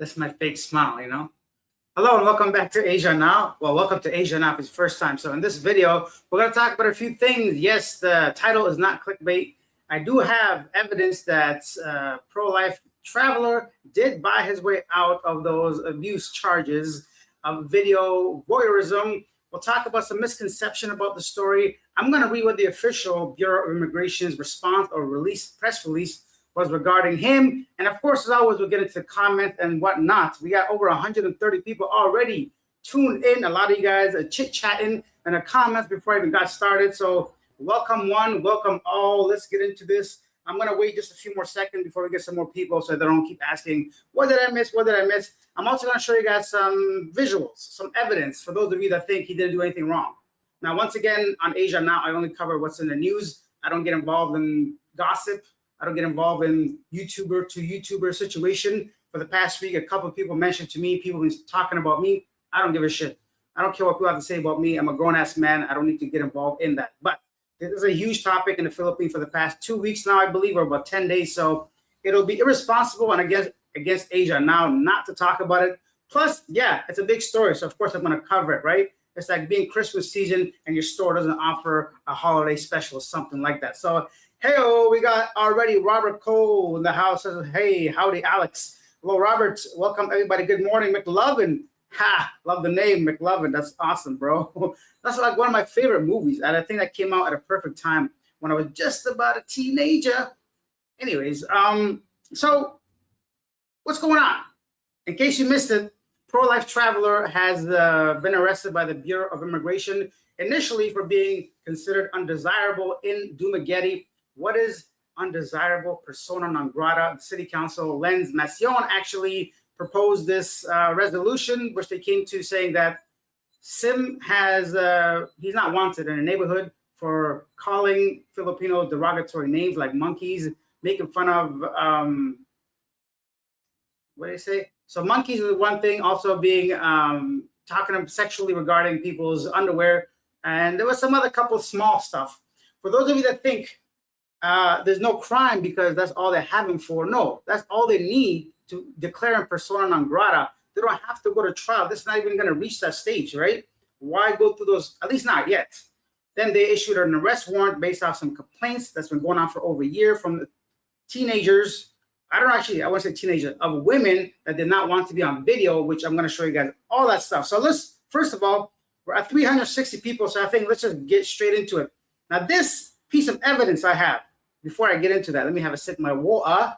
That's my fake smile, you know. Hello and welcome back to Asia Now. Well, welcome to Asia Now if it's first time. So in this video, we're going to talk about a few things. Yes, the title is not clickbait. I do have evidence that pro-life traveler did buy his way out of those abuse charges of video voyeurism. We'll talk about some misconception about the story. I'm going to read what the official Bureau of Immigration's response or press release was regarding him. And of course, as always, we'll get into comments and whatnot. We got over 130 people already tuned in. A lot of you guys are chit-chatting in the comments before I even got started. So welcome one, welcome all. Let's get into this. I'm going to wait just a few more seconds before we get some more people so they don't keep asking, what did I miss? What did I miss? I'm also going to show you guys some visuals, some evidence for those of you that think he didn't do anything wrong. Now, once again, on Asia Now, I only cover what's in the news. I don't get involved in gossip. I don't get involved in YouTuber to YouTuber situation. For the past week, a couple of people mentioned to me, people have been talking about me. I don't give a shit. I don't care what people have to say about me. I'm a grown-ass man. I don't need to get involved in that. But this is a huge topic in the Philippines for the past 2 weeks now, I believe, or about 10 days. So it'll be irresponsible and against Asia Now not to talk about it. Plus, yeah, it's a big story. So, of course, I'm going to cover it, right? It's like being Christmas season and your store doesn't offer a holiday special or something like that. So, hey-oh, we got already Robert Cole in the house. Says, hey, howdy, Alex. Hello, Robert. Welcome, everybody. Good morning, McLovin. Ha, love the name, McLovin. That's awesome, bro. That's like one of my favorite movies. And I think that came out at a perfect time when I was just about a teenager. Anyways, so what's going on? In case you missed it, pro-life traveler has been arrested by the Bureau of Immigration, initially for being considered undesirable in Dumaguete. What is undesirable? Persona non grata. The City Council, Lens Macion, actually proposed this resolution, which they came to saying that Sim has, he's not wanted in a neighborhood for calling Filipino derogatory names like monkeys, making fun of, what do they say? So monkeys is one thing, also being, talking sexually regarding people's underwear. And there was some other couple small stuff. For those of you that think there's no crime because that's all they have him for, no, that's all they need to declare him persona non grata. They don't have to go to trial. This is not even going to reach that stage, right? Why go through those? At least not yet. Then they issued an arrest warrant based off some complaints that's been going on for over a year from the teenagers. I want to say teenagers, of women that did not want to be on video, which I'm going to show you guys all that stuff. So let's, first of all, we're at 360 people. So I think let's just get straight into it. Now, this piece of evidence I have, before I get into that, let me have a sip of my water.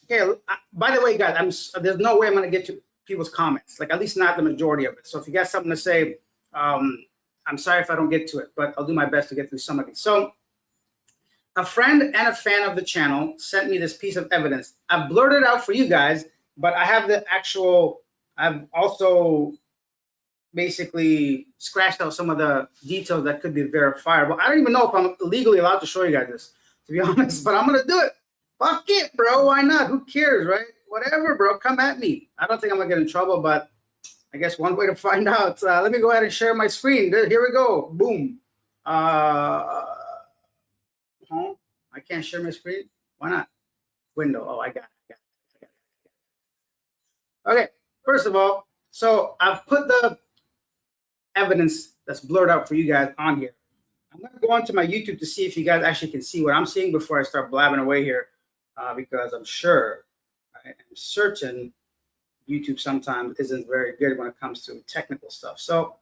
Okay, by the way, guys, there's no way I'm going to get to people's comments, like at least not the majority of it. So if you got something to say, I'm sorry if I don't get to it, but I'll do my best to get through some of these. So a friend and a fan of the channel sent me this piece of evidence. I blurted it out for you guys, but I have the actual, I've also basically scratched out some of the details that could be verifiable. I don't even know if I'm legally allowed to show you guys this, to be honest, but I'm going to do it. Fuck it, bro. Why not? Who cares, right? Whatever, bro. Come at me. I don't think I'm going to get in trouble, but I guess one way to find out. Let me go ahead and share my screen. Here we go. Boom. I can't share my screen. Why not? Window. Oh, I got it. Okay. First of all, so I've put the evidence that's blurred out for you guys on here. I'm going to go onto my YouTube to see if you guys actually can see what I'm seeing before I start blabbing away here, because I'm sure, I am certain YouTube sometimes isn't very good when it comes to technical stuff. So,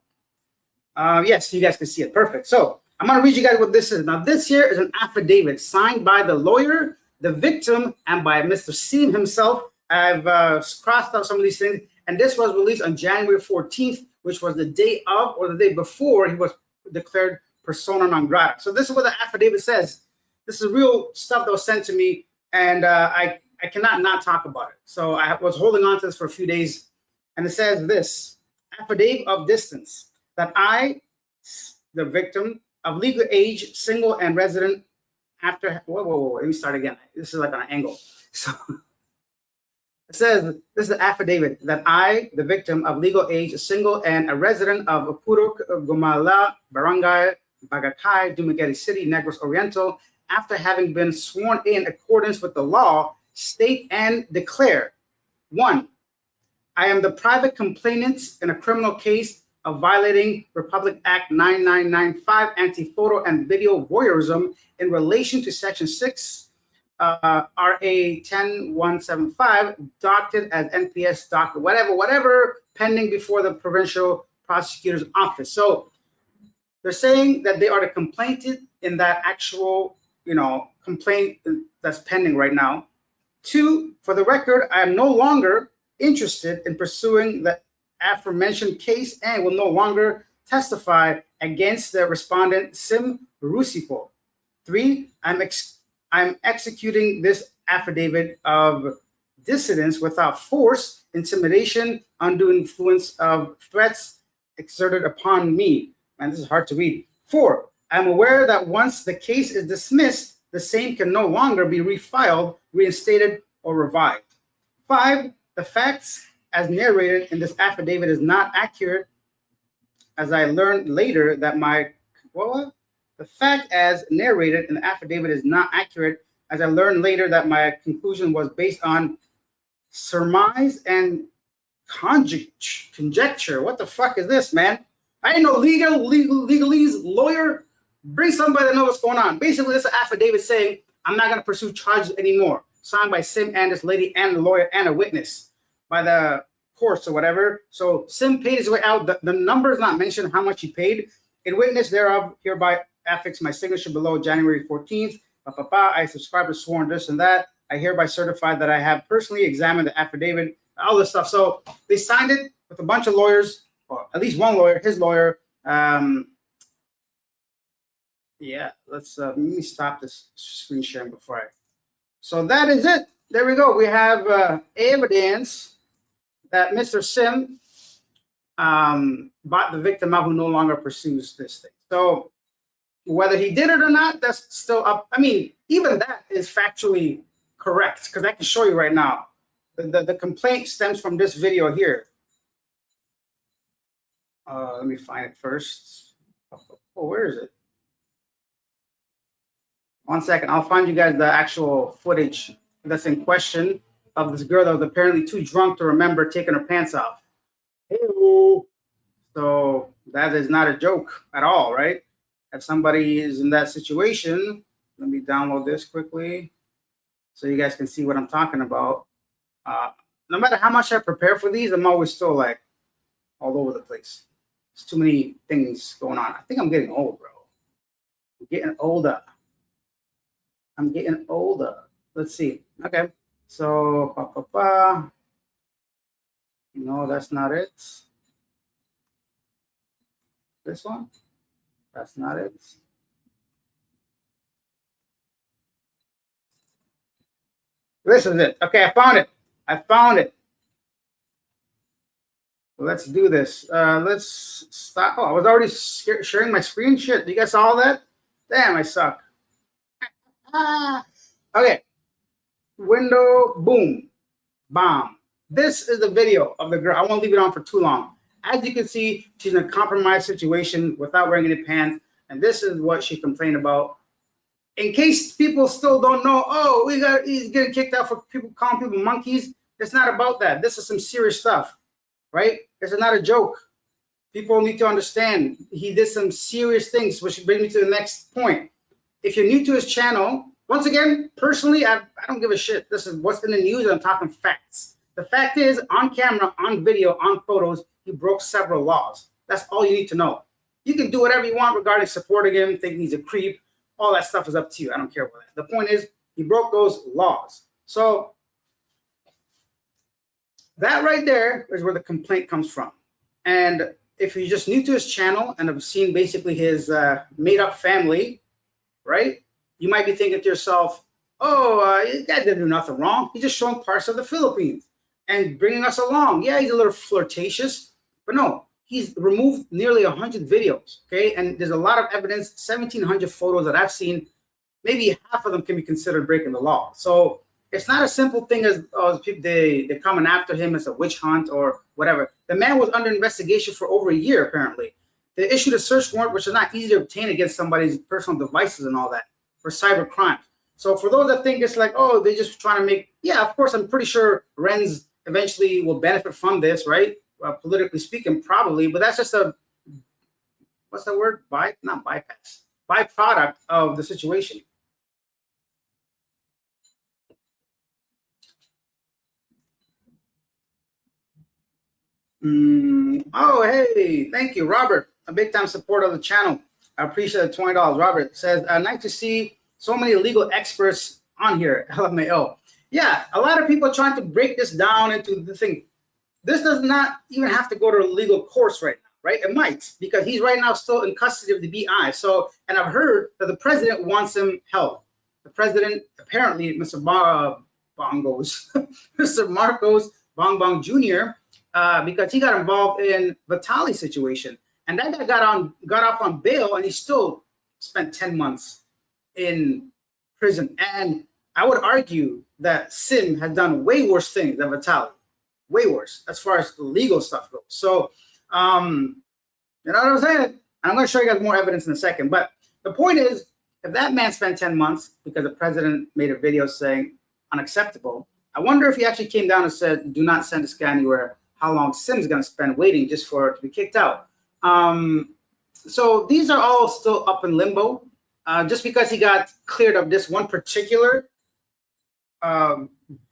yes, you guys can see it. Perfect. So I'm going to read you guys what this is. Now, this here is an affidavit signed by the lawyer, the victim, and by Mr. Sim himself. I've crossed out some of these things, and this was released on January 14th, which was the day of or the day before he was declared persona non grata. So this is what the affidavit says. This is real stuff that was sent to me, and I cannot not talk about it. So I was holding on to this for a few days, and it says this: affidavit of distance, that I, the victim, of legal age, single and resident, after, whoa, let me start again. This is like on an angle. So it says, this is the affidavit that I, the victim of legal age, single and a resident of Apurok, Gumala, Barangay, Bagakay, Dumaguete City, Negros Oriental, after having been sworn in accordance with the law, state and declare. 1. I am the private complainant in a criminal case of violating Republic Act 9995, anti-photo and video voyeurism in relation to Section 6, RA 10175, docketed as NPS docket, whatever, pending before the provincial prosecutor's office. So they're saying that they are the complainant in that actual, complaint that's pending right now. 2, for the record, I am no longer interested in pursuing the aforementioned case and will no longer testify against the respondent Sim Rusipo. 3, I'm executing this affidavit of dissidence without force, intimidation, undue influence of threats exerted upon me. Man, this is hard to read. 4, I'm aware that once the case is dismissed, the same can no longer be refiled, reinstated, or revived. 5, the facts as narrated in this affidavit is not accurate, as I learned later that the fact as narrated in the affidavit is not accurate, as I learned later that my conclusion was based on surmise and conjecture. What the fuck is this, man? I ain't no legalese lawyer. Bring somebody that knows what's going on. Basically, this is an affidavit saying I'm not going to pursue charges anymore. Signed by Sim and this lady and the lawyer and a witness by the courts or whatever. So Sim paid his way out. The number is not mentioned how much he paid. In witness thereof, hereby affix my signature below January 14th. I subscribe to sworn this and that. I hereby certify that I have personally examined the affidavit, all this stuff. So they signed it with a bunch of lawyers, or at least one lawyer, his lawyer. Yeah, let me stop this screen sharing before I. So that is it. There we go. We have evidence that Mr. Sim bought the victim out who no longer pursues this thing. So whether he did it or not, that's still up. I mean, even that is factually correct, because I can show you right now. The complaint stems from this video here. Let me find it first. Oh, where is it? 1 second. I'll find you guys the actual footage that's in question of this girl that was apparently too drunk to remember taking her pants off. Hey-o. So that is not a joke at all, right? If somebody is in that situation, let me download this quickly so you guys can see what I'm talking about. No matter how much I prepare for these, I'm always still like all over the place. There's too many things going on. I think I'm getting old, bro. I'm getting older. Let's see. Okay. So, no, that's not it. This one? That's not it. This is it. Okay, I found it. Let's do this. Let's stop. Oh, I was already sharing my screen. Shit, you guys saw all that? Damn, I suck. Okay. Window, boom, bomb. This is the video of the girl. I won't leave it on for too long. As you can see, she's in a compromised situation without wearing any pants. And this is what she complained about. In case people still don't know, oh, he's getting kicked out for people calling people monkeys. It's not about that. This is some serious stuff, right? This is not a joke. People need to understand he did some serious things, which brings me to the next point. If you're new to his channel, once again, personally, I don't give a shit. This is what's in the news, and I'm talking facts. The fact is, on camera, on video, on photos, he broke several laws. That's all you need to know. You can do whatever you want regarding supporting him, thinking he's a creep. All that stuff is up to you. I don't care about that. The point is, he broke those laws. So that right there is where the complaint comes from. And if you're just new to his channel and have seen basically his made-up family, right? You might be thinking to yourself, oh, this guy didn't do nothing wrong. He's just showing parts of the Philippines and bringing us along. Yeah, he's a little flirtatious, but no, he's removed nearly 100 videos, okay? And there's a lot of evidence, 1,700 photos that I've seen. Maybe half of them can be considered breaking the law. So it's not a simple thing as people, they're coming after him as a witch hunt or whatever. The man was under investigation for over a year, apparently. They issued a search warrant, which is not easy to obtain against somebody's personal devices and all that. for cyber crimes. So for those that think it's like, oh, they're just trying to make, yeah, of course, I'm pretty sure Renz eventually will benefit from this, right? Politically speaking, probably, but that's just a, what's the word? Not bypass, byproduct of the situation. Oh, hey, thank you, Robert. A big time supporter of the channel. I appreciate the $20. Robert says, nice to see so many legal experts on here. LMAO. Yeah, a lot of people are trying to break this down into the thing. This does not even have to go to a legal course right now, right? It might, because he's right now still in custody of the BI. So, and I've heard that the president wants him held. The president, apparently, Mr. Bongos, Mr. Marcos Bong Jr., because he got involved in Vitaly's situation. And that guy got off on bail, and he still spent 10 months in prison. And I would argue that Sim has done way worse things than Vitaly, way worse as far as the legal stuff goes. So, you know what I'm saying? I'm going to show you guys more evidence in a second. But the point is, if that man spent 10 months because the president made a video saying unacceptable, I wonder if he actually came down and said, do not send this guy anywhere, how long Sim's going to spend waiting just for it to be kicked out. So these are all still up in limbo. Just because he got cleared of this one particular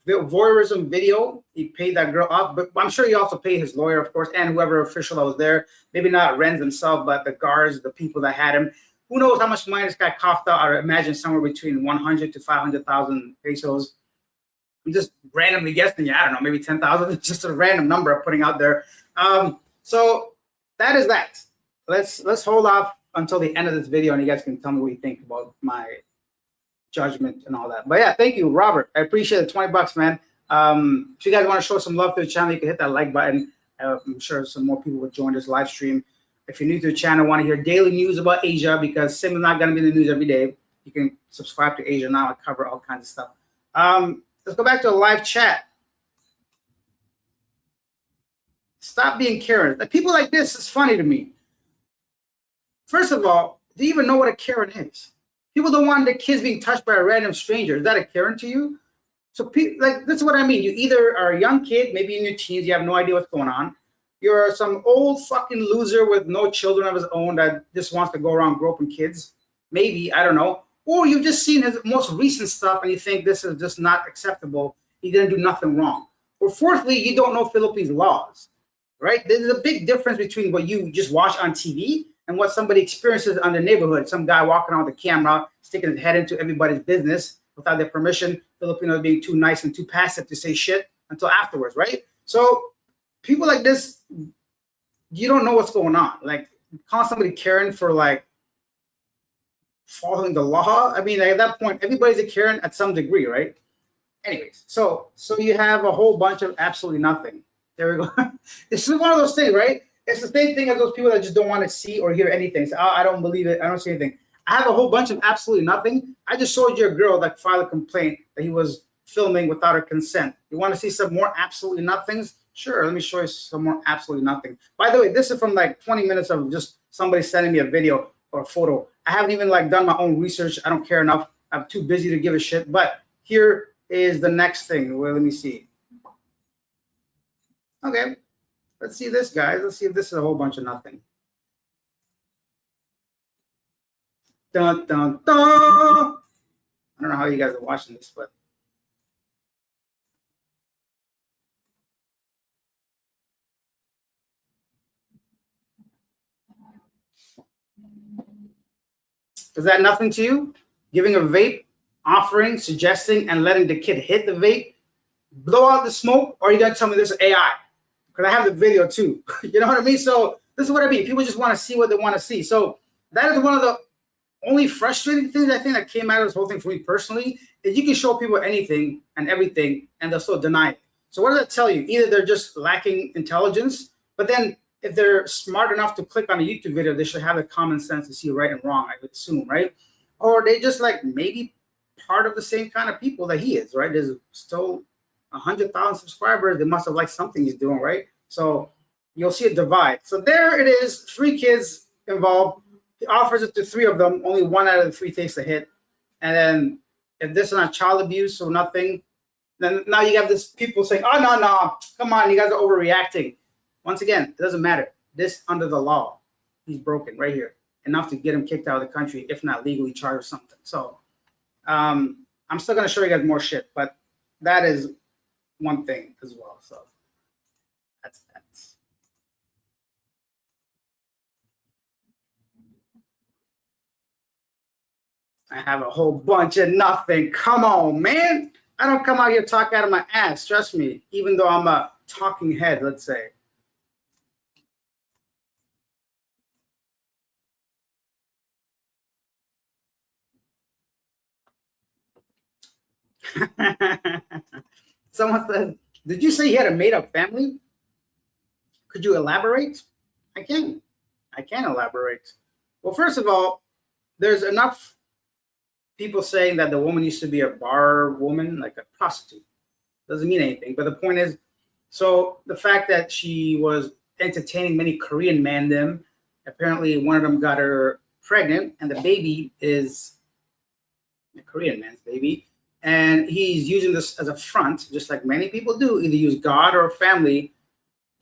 voyeurism video, he paid that girl off, but I'm sure he also paid his lawyer, of course, and whoever official that was there. Maybe not Renz himself, but the guards, the people that had him. Who knows how much money this guy coughed out? I imagine somewhere between 100 to 500,000 pesos. I'm just randomly guessing. Yeah, I don't know, maybe 10,000. It's just a random number I'm putting out there. So that is that. Let's hold off until the end of this video, and you guys can tell me what you think about my judgment and all that. But yeah, thank you, Robert. I appreciate it. $20, man. If you guys want to show some love to the channel, you can hit that like button. I'm sure some more people will join this live stream. If you're new to the channel, want to hear daily news about Asia, because Sim is not going to be in the news every day, you can subscribe to Asia Now. I cover all kinds of stuff. Let's go back to a live chat. Stop being Karen. Like, people like this is funny to me. First of all, do you even know what a Karen is? People don't want their kids being touched by a random stranger. Is that a Karen to you? So, like, this is what I mean. You either are a young kid, maybe in your teens, you have no idea what's going on. You're some old fucking loser with no children of his own that just wants to go around groping kids. Maybe, I don't know. Or you've just seen his most recent stuff and you think this is just not acceptable. He didn't do nothing wrong. Or fourthly, you don't know Philippines laws, right? There's a big difference between what you just watch on TV and what somebody experiences on their neighborhood. Some guy walking around with a camera, sticking his head into everybody's business without their permission. Filipinos being too nice and too passive to say shit until afterwards, right? So people like this, you don't know what's going on. Like, constantly caring for, like, following the law. I mean, like, at that point, everybody's a Karen at some degree, right? Anyways, so you have a whole bunch of absolutely nothing. There we go. This is one of those things, right? It's the same thing as those people that just don't want to see or hear anything. So, oh, I don't believe it. I don't see anything. I have a whole bunch of absolutely nothing. I just showed you a girl that filed a complaint that he was filming without her consent. You want to see some more absolutely nothings? Sure, let me show you some more absolutely nothing. By the way, this is from like 20 minutes of just somebody sending me a video or a photo. I haven't even like done my own research. I don't care enough. I'm too busy to give a shit. But here is the next thing. Well, let me see. Okay, let's see this, guys. Let's see if this is a whole bunch of nothing. Dun, dun, dun. I don't know how you guys are watching this, but is that nothing to you? Giving a vape, offering, suggesting, and letting the kid hit the vape, blow out the smoke, or are you gonna tell me this is AI? Because I have the video too. You know what I mean? So this is what I mean. People just want to see what they want to see. So that is one of the only frustrating things I think that came out of this whole thing for me personally, is you can show people anything and everything and they'll still deny it. So what does that tell you? Either they're just lacking intelligence, but then if they're smart enough to click on a YouTube video, they should have the common sense to see right and wrong, I would assume, right? Or they just like maybe part of the same kind of people that he is, right? There's still 100,000 subscribers. They must have liked something he's doing, right? So you'll see a divide. So there it is, 3 kids involved. He offers it to 3 of them. Only 1 out of the 3 takes the hit. And then if this is not child abuse or nothing, then now you have this people saying, oh, no, come on, you guys are overreacting. Once again, it doesn't matter. This under the law, he's broken right here. Enough to get him kicked out of the country, if not legally charged or something. So I'm still going to show you guys more shit, but that is one thing as well. So that's that. I have a whole bunch of nothing. Come on, man. I don't come out here talk out of my ass. Trust me, even though I'm a talking head, let's say. Someone said, did you say he had a made-up family? Could you elaborate? I can elaborate. Well, first of all, there's enough people saying that the woman used to be a bar woman, like a prostitute. Doesn't mean anything. But the point is, so the fact that she was entertaining many Korean men, them, apparently one of them got her pregnant, and the baby is a Korean man's baby. And he's using this as a front, just like many people do, either use God or family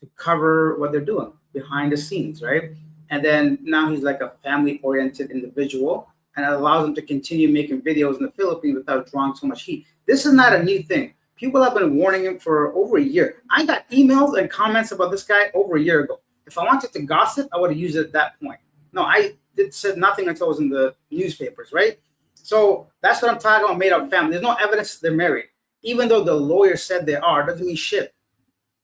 to cover what they're doing behind the scenes, right? And then now he's like a family-oriented individual, and it allows him to continue making videos in the Philippines without drawing so much heat. This is not a new thing. People have been warning him for over a year. I got emails and comments about this guy over a year ago. If I wanted to gossip, I would have used it at that point. No, I said nothing until it was in the newspapers, right? So that's what I'm talking about, made up family. There's no evidence they're married. Even though the lawyer said they are, doesn't mean shit.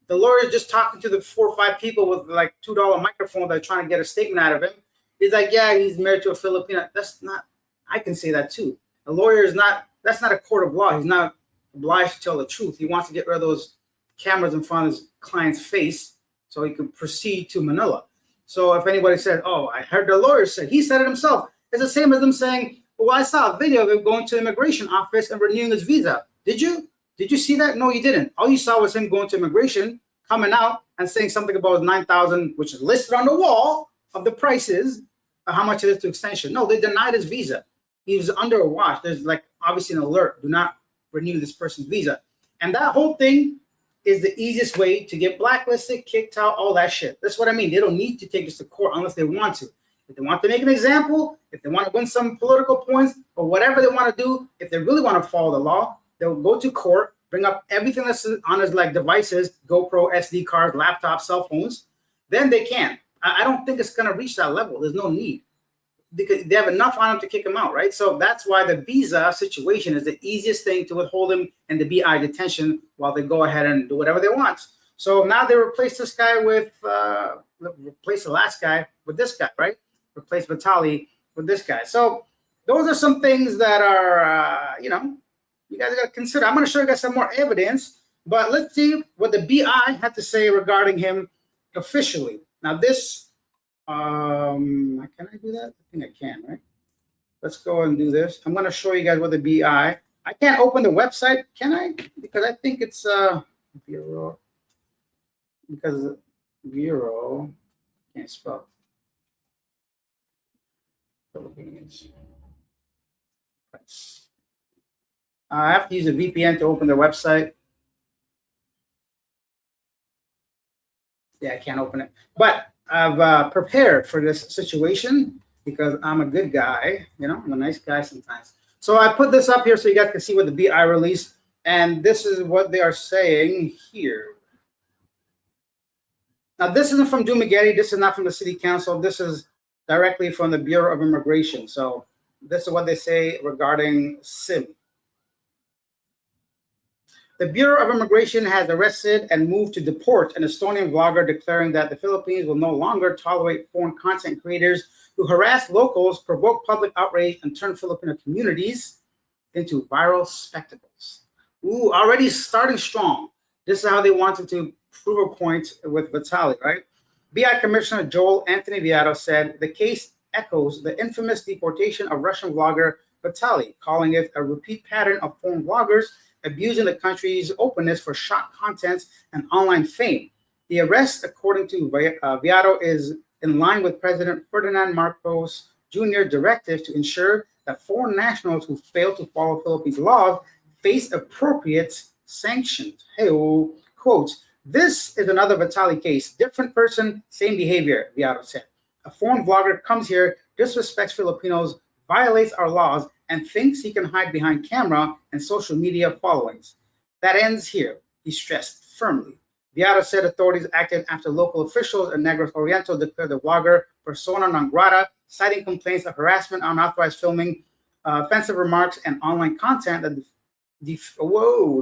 The lawyer is just talking to the 4 or 5 people with like $2 microphone that are trying to get a statement out of him. He's like, yeah, he's married to a Filipino. That's not, I can say that too. A lawyer is not, that's not a court of law. He's not obliged to tell the truth. He wants to get rid of those cameras in front of his client's face so he can proceed to Manila. So if anybody said, oh, I heard the lawyer say, he said it himself. It's the same as them saying, well, I saw a video of him going to the immigration office and renewing his visa. Did you? Did you see that? No, you didn't. All you saw was him going to immigration, coming out and saying something about 9,000, which is listed on the wall of the prices, how much it is to extension. No, they denied his visa. He was under a watch. There's like obviously an alert. Do not renew this person's visa. And that whole thing is the easiest way to get blacklisted, kicked out, all that shit. That's what I mean. They don't need to take this to court unless they want to. If they want to make an example, if they want to win some political points or whatever they want to do, if they really want to follow the law, they'll go to court, bring up everything that's on his like devices, GoPro, SD cards, laptops, cell phones, then they can. I don't think it's going to reach that level. There's no need. Because they have enough on him to kick him out, right? So that's why the visa situation is the easiest thing to withhold him in the BI detention while they go ahead and do whatever they want. So now they replace this guy with, replace the last guy with this guy, right? Replace Vitaly with this guy. So those are some things that are, you know, you guys got to consider. I'm going to show you guys some more evidence, but let's see what the BI had to say regarding him officially. Now this, can I do that? I think I can, right? Let's go and do this. I'm going to show you guys what the BI. I can't open the website, can I? Because I think it's bureau. Because bureau can't spell. Philippines. I have to use a VPN to open their website. Yeah, I can't open it. But I've prepared for this situation because I'm a good guy. You know, I'm a nice guy sometimes. So I put this up here so you guys can see what the BI released. And this is what they are saying here. Now, this isn't from Dumaguete. This is not from the city council. This is directly from the Bureau of Immigration. So this is what they say regarding SIM. The Bureau of Immigration has arrested and moved to deport an Estonian vlogger, declaring that the Philippines will no longer tolerate foreign content creators who harass locals, provoke public outrage, and turn Filipino communities into viral spectacles. Ooh, already starting strong. This is how they wanted to prove a point with Vitaly, right? BI Commissioner Joel Anthony Viado said the case echoes the infamous deportation of Russian vlogger Vitaly, calling it a repeat pattern of foreign vloggers abusing the country's openness for shock content and online fame. The arrest, according to Viado, is in line with President Ferdinand Marcos Jr.'s directive to ensure that foreign nationals who fail to follow Philippines laws face appropriate sanctions. Hey, quote, this is another Vitaly case. Different person, same behavior, Viado said. A foreign vlogger comes here, disrespects Filipinos, violates our laws, and thinks he can hide behind camera and social media followings. That ends here, he stressed firmly. Viado said authorities acted after local officials in Negros Oriental declared the vlogger persona non grata, citing complaints of harassment, unauthorized filming, offensive remarks, and online content that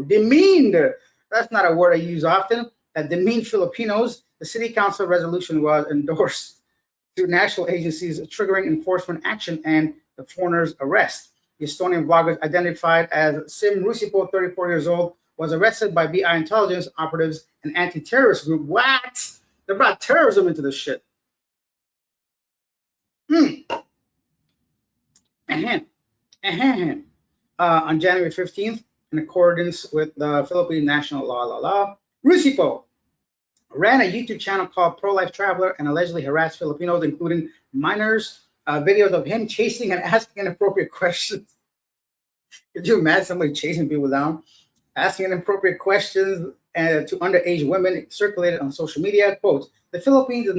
demeaned. That's not a word I use often. That demeaned Filipinos. The city council resolution was endorsed through national agencies, triggering enforcement action and the foreigner's arrest. The Estonian vlogger, identified as Sim Rusipo, 34 years old, was arrested by BI intelligence operatives, an anti-terrorist group. What? They brought terrorism into this shit. On January 15th, in accordance with the Philippine national law, Rusipo ran a YouTube channel called Pro-Life Traveler and allegedly harassed Filipinos, including minors, videos of him chasing and asking inappropriate questions. Could you imagine somebody chasing people down, asking inappropriate questions to underage women, circulated on social media? Quote, the Philippines is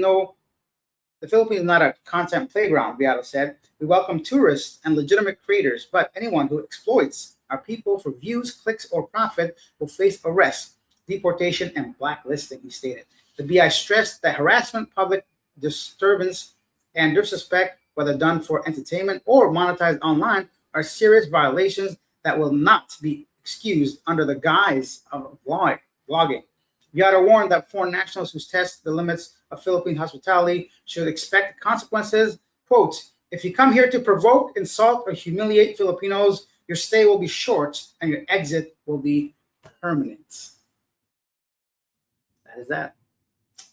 not a content playground, Viado said. We welcome tourists and legitimate creators, but anyone who exploits our people for views, clicks, or profit will face arrest, deportation, and blacklisting, he stated. The BI stressed that harassment, public disturbance, and disrespect, whether done for entertainment or monetized online, are serious violations that will not be excused under the guise of vlogging. Viado warned that foreign nationals who test the limits of Philippine hospitality should expect consequences. Quote, if you come here to provoke, insult, or humiliate Filipinos, your stay will be short and your exit will be permanent. That is that.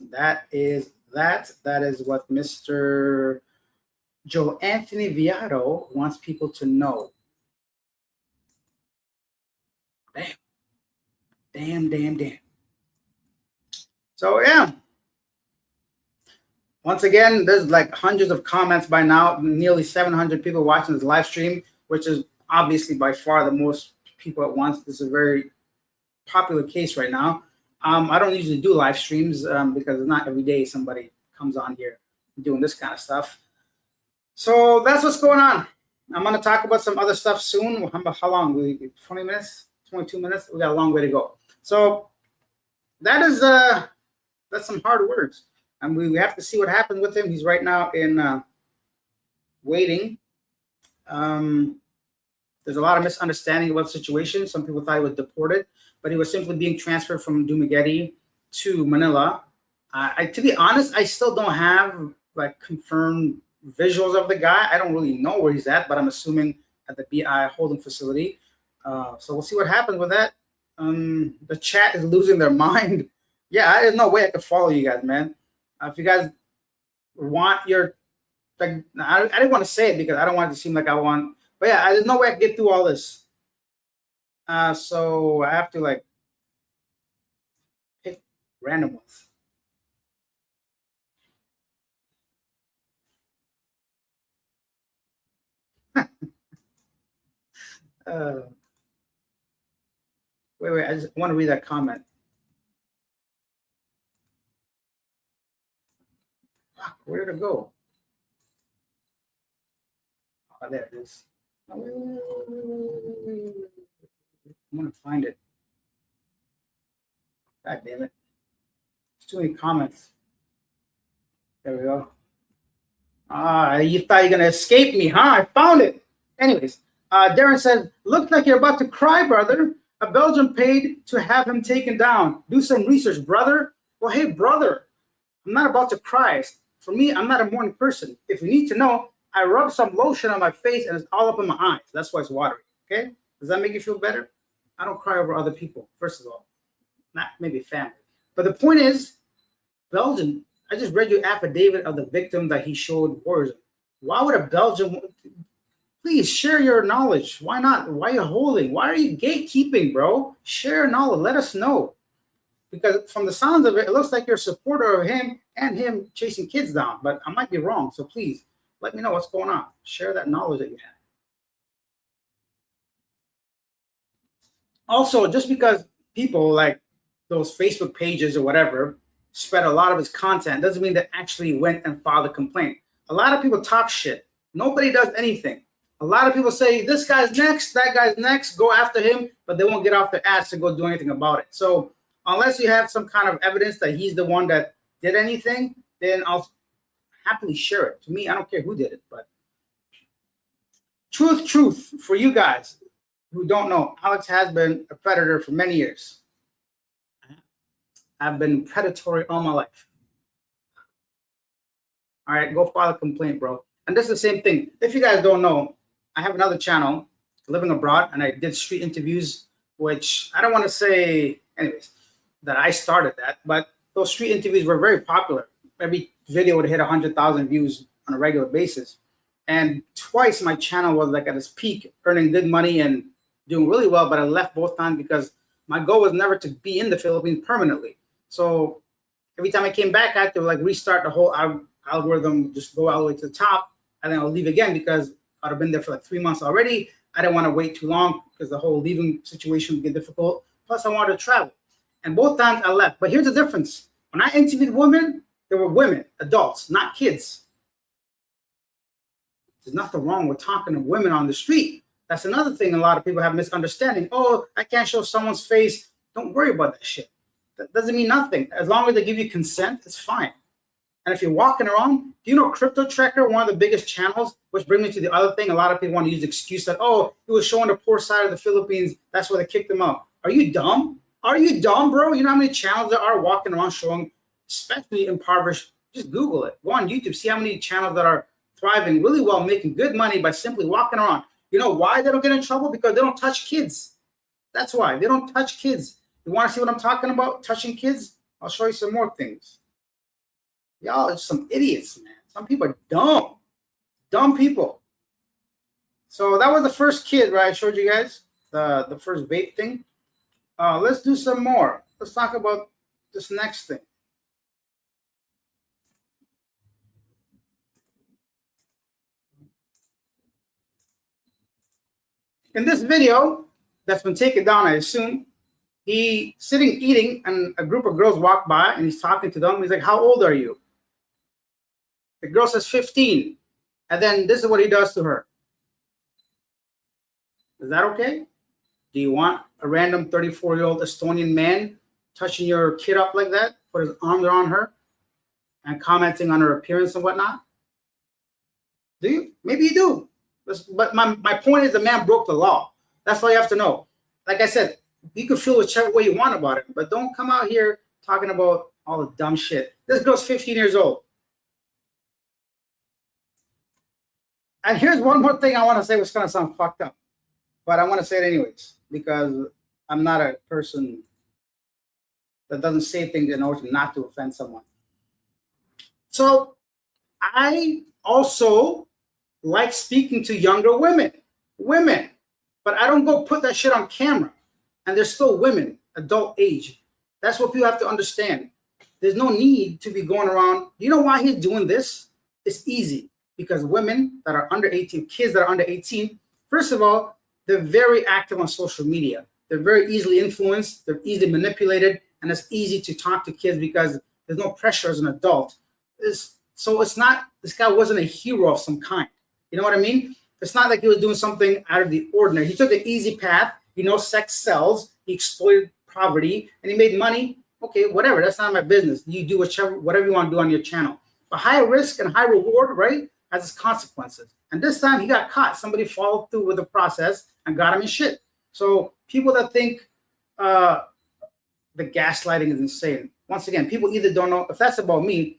That is that. That is what Mr. Joel Anthony Viado wants people to know. Damn. So yeah. Once again, there's like hundreds of comments by now, nearly 700 people watching this live stream, which is obviously by far the most people at once. This is a very popular case right now. I don't usually do live streams because it's not every day somebody comes on here doing this kind of stuff. So that's what's going on. I'm going to talk about some other stuff soon. How long? 20 minutes? 22 minutes? We got a long way to go. So that is that's some hard words. And we have to see what happens with him. He's right now in waiting. There's a lot of misunderstanding about the situation. Some people thought he was deported, but he was simply being transferred from Dumaguete to Manila. To be honest, I still don't have like confirmed visuals of the guy. I don't really know where he's at, but I'm assuming at the BI holding facility. So we'll see what happens with that. The chat is losing their mind. Yeah, there's no way I could follow you guys, man. If you guys want your, like, I didn't want to say it because I don't want it to seem like I want, but yeah, there's no way I can get through all this. So I have to like pick random ones. Wait, I just want to read that comment. Fuck, where did it go? Oh, there it is. I'm gonna find it. God damn it. There's too many comments. There we go. You thought you're gonna escape me, huh? I found it. Anyways, Darren said, looks like you're about to cry, brother. A Belgian paid to have him taken down. Do some research, brother. Well, hey, brother, I'm not about to cry. For me, I'm not a morning person. If you need to know, I rub some lotion on my face and it's all up in my eyes. That's why it's watery, okay? Does that make you feel better? I don't cry over other people, first of all. Not maybe family. But the point is, Belgian, I just read your affidavit of the victim that he showed words. Why would a Belgian... Please share your knowledge. Why not? Why are you holding? Why are you gatekeeping, bro? Share your knowledge. Let us know. Because from the sounds of it, it looks like you're a supporter of him and him chasing kids down. But I might be wrong. So please let me know what's going on. Share that knowledge that you have. Also, just because people like those Facebook pages or whatever spread a lot of his content doesn't mean they actually went and filed a complaint. A lot of people talk shit. Nobody does anything. A lot of people say, this guy's next, that guy's next, go after him, but they won't get off their ass to go do anything about it. So unless you have some kind of evidence that he's the one that did anything, then I'll happily share it. To me, I don't care who did it, but truth for you guys who don't know, Alex has been a predator for many years. I've been predatory all my life. All right, go file a complaint, bro. And this is the same thing. If you guys don't know, I have another channel, Living Abroad, and I did street interviews, which I don't want to say, anyways, that I started that, but those street interviews were very popular. Every video would hit 100,000 views on a regular basis. And twice my channel was like at its peak, earning good money and doing really well, but I left both times because my goal was never to be in the Philippines permanently. So every time I came back, I had to like restart the whole algorithm, just go all the way to the top, and then I'll leave again because I'd have been there for like 3 months already. I didn't want to wait too long because the whole leaving situation would get difficult. Plus, I wanted to travel. And both times I left. But here's the difference. When I interviewed women, they were women, adults, not kids. There's nothing wrong with talking to women on the street. That's another thing a lot of people have misunderstanding. Oh, I can't show someone's face. Don't worry about that shit. That doesn't mean nothing. As long as they give you consent, it's fine. And if you're walking around, do you know Crypto Tracker, one of the biggest channels, which brings me to the other thing. A lot of people want to use the excuse that, oh, he was showing the poor side of the Philippines. That's why they kicked him out. Are you dumb? Are you dumb, bro? You know how many channels there are walking around showing, especially impoverished? Just Google it. Go on YouTube. See how many channels that are thriving really well, making good money by simply walking around. You know why they don't get in trouble? Because they don't touch kids. That's why. They don't touch kids. You want to see what I'm talking about? Touching kids? I'll show you some more things. Y'all are some idiots, man. Some people are dumb. Dumb people. So that was the first kid, right? I showed you guys the first vape thing. Let's do some more. Let's talk about this next thing. In this video that's been taken down, I assume, he sitting eating and a group of girls walk by and he's talking to them. He's like, how old are you? The girl says 15. And then this is what he does to her. Is that okay? Do you want a random 34-year-old Estonian man touching your kid up like that, put his arms around her and commenting on her appearance and whatnot? Do you? Maybe you do. But my point is the man broke the law. That's all you have to know. Like I said, you can feel whichever way you want about it, but don't come out here talking about all the dumb shit. This girl's 15 years old. And here's one more thing I want to say, which is going to sound fucked up, but I want to say it anyways, because I'm not a person that doesn't say things in order not to offend someone. So I also like speaking to younger women, but I don't go put that shit on camera. And they're still women, adult age. That's what people have to understand. There's no need to be going around. You know why he's doing this? It's easy. Because women that are under 18, kids that are under 18, first of all, they're very active on social media. They're very easily influenced. They're easily manipulated. And it's easy to talk to kids because there's no pressure as an adult. So it's not, this guy wasn't a hero of some kind. You know what I mean? It's not like he was doing something out of the ordinary. He took the easy path. You know, sex sells. He exploited poverty and he made money. Okay, whatever. That's not my business. You do whatever you want to do on your channel. But high risk and high reward, right, has its consequences. And this time he got caught. Somebody followed through with the process and got him in shit. So people that think the gaslighting is insane. Once again, people either don't know, if that's about me,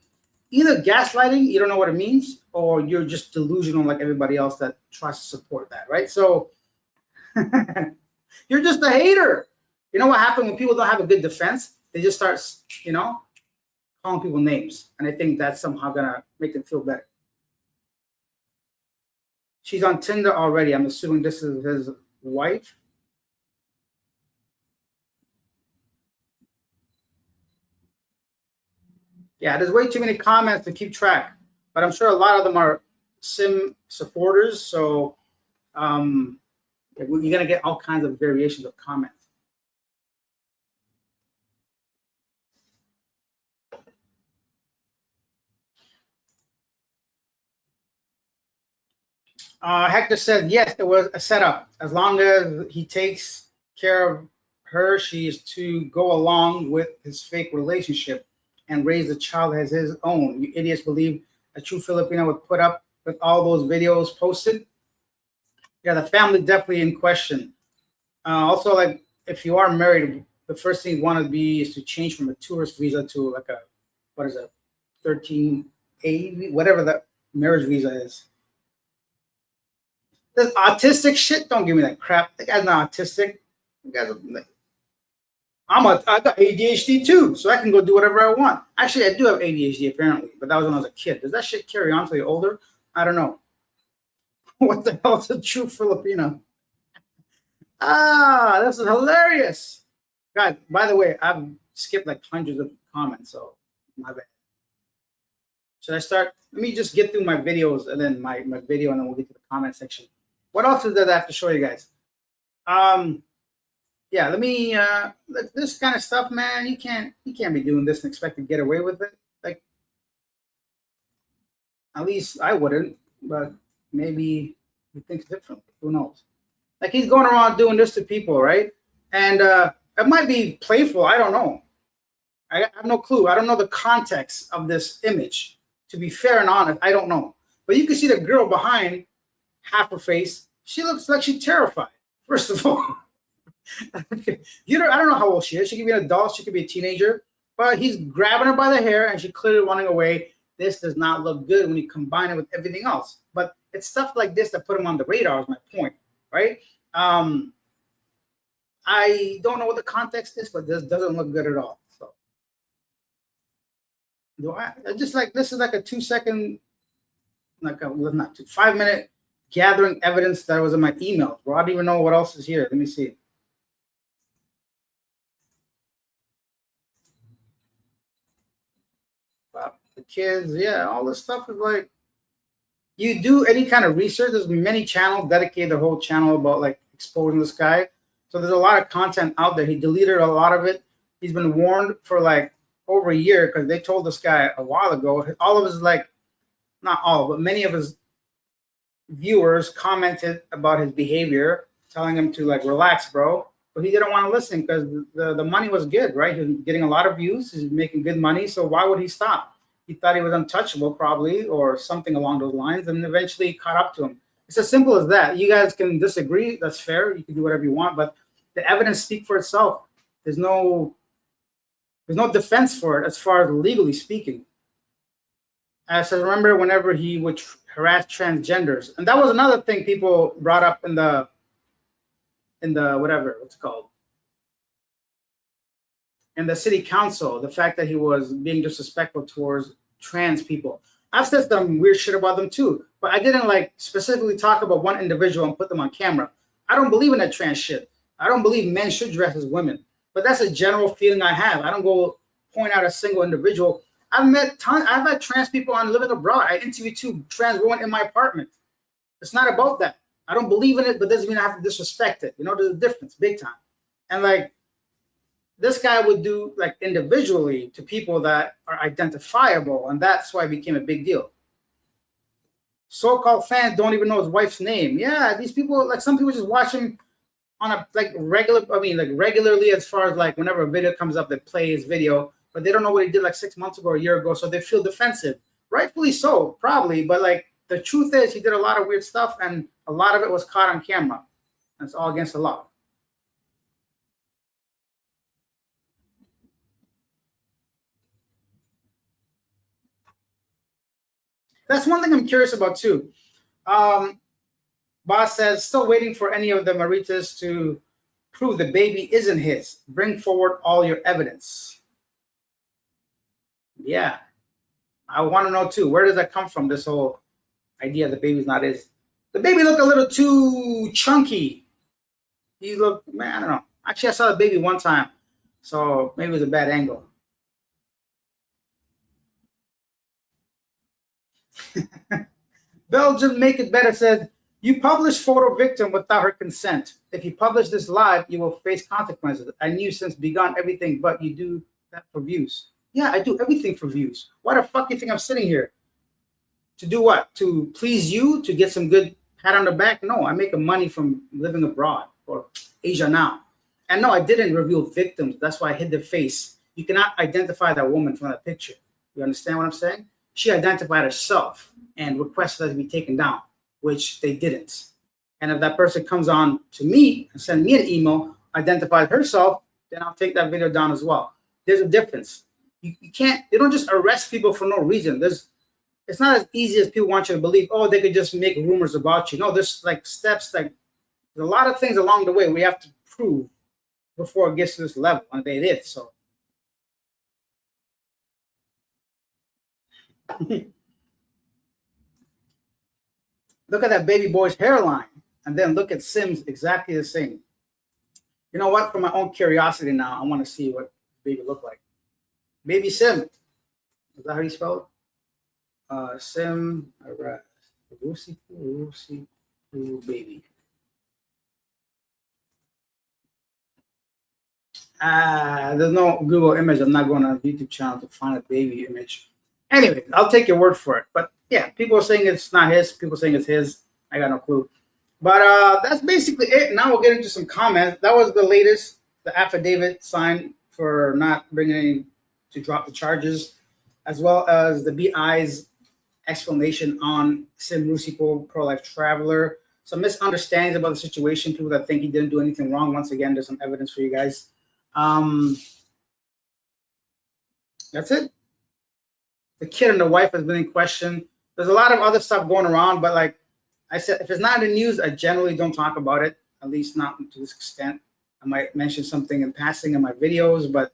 either gaslighting, you don't know what it means, or you're just delusional like everybody else that tries to support that, right? So you're just a hater. You know what happens when people don't have a good defense? They just start, you know, calling people names. And I think that's somehow going to make them feel better. She's on Tinder already. I'm assuming this is his wife. Yeah, there's way too many comments to keep track. But I'm sure a lot of them are sim supporters. So you're going to get all kinds of variations of comments. Hector said, yes, it was a setup. As long as he takes care of her, she is to go along with his fake relationship and raise the child as his own. You idiots believe a true Filipino would put up with all those videos posted? Yeah, the family definitely in question. Also, like, if you are married, the first thing you want to be is to change from a tourist visa to like a, what is it, 13A, whatever the marriage visa is. This autistic shit, don't give me that crap. The guy's not autistic. The guy's I got ADHD too, so I can go do whatever I want. Actually, I do have ADHD apparently, but that was when I was a kid. Does that shit carry on till you're older? I don't know. What the hell is a true Filipino? Ah, this is hilarious. Guys, by the way, I've skipped like hundreds of comments, so my bad. Should I start? Let me just get through my videos and then my video, and then we'll get to the comment section. What else did I have to show you guys? Yeah, let me this kind of stuff, man. You can't be doing this and expect to get away with it. Like, at least I wouldn't, but maybe you think differently. Who knows? Like, he's going around doing this to people, right? And it might be playful. I don't know. I have no clue. I don't know the context of this image. To be fair and honest, I don't know. But you can see the girl behind, half her face. She looks like she's terrified. First of all, I don't know how old she is. She could be an adult. She could be a teenager. But he's grabbing her by the hair, and she's clearly running away. This does not look good when you combine it with everything else. But it's stuff like this that put him on the radar. Is my point, right? I don't know what the context is, but this doesn't look good at all. So, just like this is like a 2-second, like a not 5-minute gathering evidence that was in my email. Bro, I don't even know what else is here. Let me see. Wow, the kids, yeah, all this stuff is like, you do any kind of research. There's many channels dedicated the whole channel about like exposing this guy. So there's a lot of content out there. He deleted a lot of it. He's been warned for like over a year because they told this guy a while ago. All of his, like, not all, but many of his viewers commented about his behavior, telling him to like relax, bro. But he didn't want to listen because the money was good, right? He was getting a lot of views. He's making good money. So why would he stop? He thought he was untouchable, probably, or something along those lines, and eventually caught up to him. It's as simple as that. You guys can disagree. That's fair. You can do whatever you want, but the evidence speaks for itself. There's no defense for it as far as legally speaking. As I remember, whenever he would harass transgenders, and that was another thing people brought up in the whatever what's it called, in the city council, the fact that he was being disrespectful towards trans people. I've said some weird shit about them too, but I didn't like specifically talk about one individual and put them on camera. I don't believe in that trans shit. I don't believe men should dress as women, but that's a general feeling I have. I don't go point out a single individual. I've had trans people on Living Abroad. I interviewed 2 trans women in my apartment. It's not about that. I don't believe in it, but doesn't mean I have to disrespect it. You know, there's a difference, big time. And like, this guy would do like individually to people that are identifiable, and that's why it became a big deal. So-called fans don't even know his wife's name. Yeah, these people, like, some people just watch him on a regularly, as far as like whenever a video comes up, they play his video, but they don't know what he did like 6 months ago or a year ago, so they feel defensive. Rightfully so, probably, but like, the truth is he did a lot of weird stuff, and a lot of it was caught on camera. That's all against the law. That's one thing I'm curious about too. Boss says, still waiting for any of the Maritas to prove the baby isn't his. Bring forward all your evidence. Yeah, I want to know too. Where does that come from? This whole idea the baby's not his. The baby looked a little too chunky. He looked, man, I don't know. Actually, I saw the baby one time, so maybe it was a bad angle. Belgium Make It Better said, you publish photo victim without her consent. If you publish this live, you will face consequences. I knew since begun everything, but you do that for views. Yeah, I do everything for views. Why the fuck do you think I'm sitting here? To do what? To please you? To get some good Pat on the back? No, I make money from living abroad or Asia now. And no, I didn't reveal victims. That's why I hid their face. You cannot identify that woman from that picture. You understand what I'm saying? She identified herself and requested that to be taken down, which they didn't. And if that person comes on to me and send me an email, identifies herself, then I'll take that video down as well. There's a difference. You can't, they don't just arrest people for no reason. It's not as easy as people want you to believe, oh, they could just make rumors about you. No, there's like steps, like there's a lot of things along the way we have to prove before it gets to this level, and it is. So look at that baby boy's hairline, and then look at Sim's exactly the same. You know what? For my own curiosity now, I want to see what baby look like. Baby Sim. Is that how you spell it? Sim, Rusi, baby. There's no Google image. I'm not going on YouTube channel to find a baby image. Anyway, I'll take your word for it. But yeah, people are saying it's not his. People are saying it's his. I got no clue. But that's basically it. Now we'll get into some comments. That was the latest, the affidavit signed for not bringing any to drop the charges, as well as the BI's explanation on Sim Rusipo, pro-life traveler. Some misunderstandings about the situation. People that think he didn't do anything wrong. Once again, there's some evidence for you guys. That's it. The kid and the wife has been in question. There's a lot of other stuff going around, but like I said, if it's not in the news, I generally don't talk about it, at least not to this extent. I might mention something in passing in my videos, but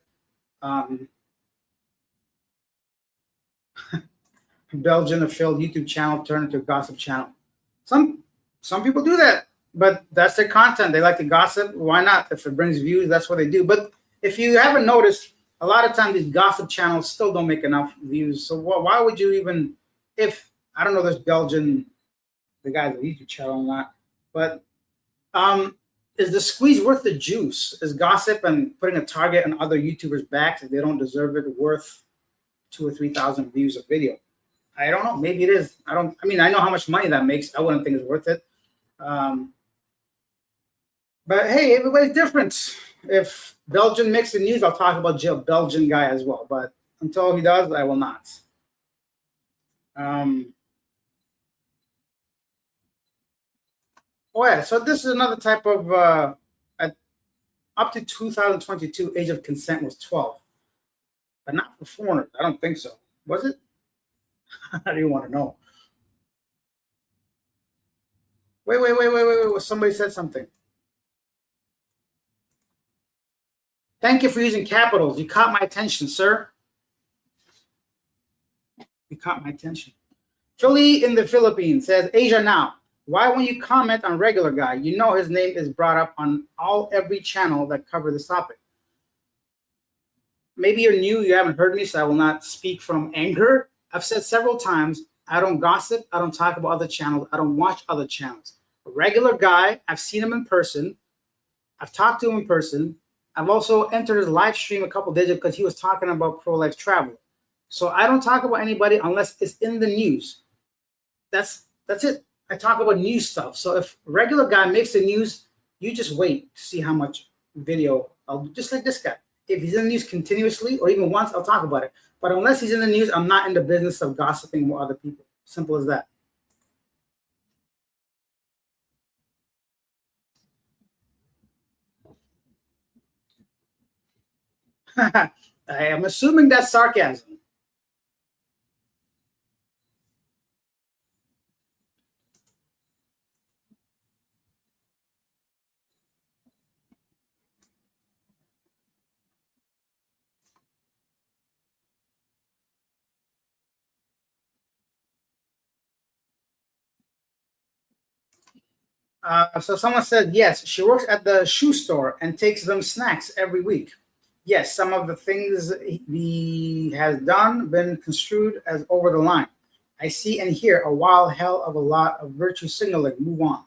Belgian, a failed YouTube channel turned into a gossip channel. Some people do that, but that's their content. They like to gossip. Why not? If it brings views, that's what they do. But if you haven't noticed, a lot of times these gossip channels still don't make enough views. So why would you even, if, I don't know, this Belgian, the guy's a YouTube channel or not, but is the squeeze worth the juice? Is gossip and putting a target on other YouTubers' backs if they don't deserve it worth 2,000 or 3,000 views a video? I don't know. Maybe it is. I mean, I know how much money that makes. I wouldn't think it's worth it. But hey, everybody's different. If Belgian makes the news, I'll talk about the Belgian guy as well. But until he does, I will not. Oh yeah, so this is another type of up to 2022, age of consent was 12, but not for foreigners. I don't think so. Was it? I didn't want to know. Wait. Somebody said something. Thank you for using capitals. You caught my attention, sir. You caught my attention. Philly in the Philippines says, Asia now. Why when you comment on regular guy, you know his name is brought up on every channel that cover this topic? Maybe you're new, you haven't heard me, so I will not speak from anger. I've said several times, I don't gossip, I don't talk about other channels, I don't watch other channels. A regular guy, I've seen him in person, I've talked to him in person. I've also entered his live stream a couple days ago because he was talking about pro-life travel. So I don't talk about anybody unless it's in the news. That's it. I talk about news stuff. So if a regular guy makes the news, you just wait to see how much video, just like this guy. If he's in the news continuously or even once, I'll talk about it. But unless he's in the news, I'm not in the business of gossiping with other people. Simple as that. I am assuming that's sarcasm. So someone said, yes, she works at the shoe store and takes them snacks every week. Yes, some of the things he has done been construed as over the line. I see and hear a wild hell of a lot of virtue signaling. Move on.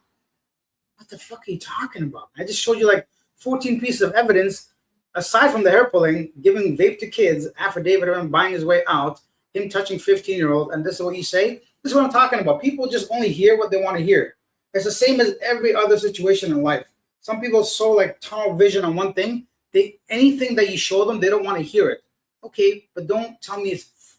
What the fuck are you talking about? I just showed you like 14 pieces of evidence, aside from the hair pulling, giving vape to kids, affidavit of him buying his way out, him touching 15-year-olds, and this is what you say? This is what I'm talking about. People just only hear what they want to hear. It's the same as every other situation in life. Some people are so like tunnel vision on one thing. Anything that you show them, they don't want to hear it. Okay, but don't tell me it's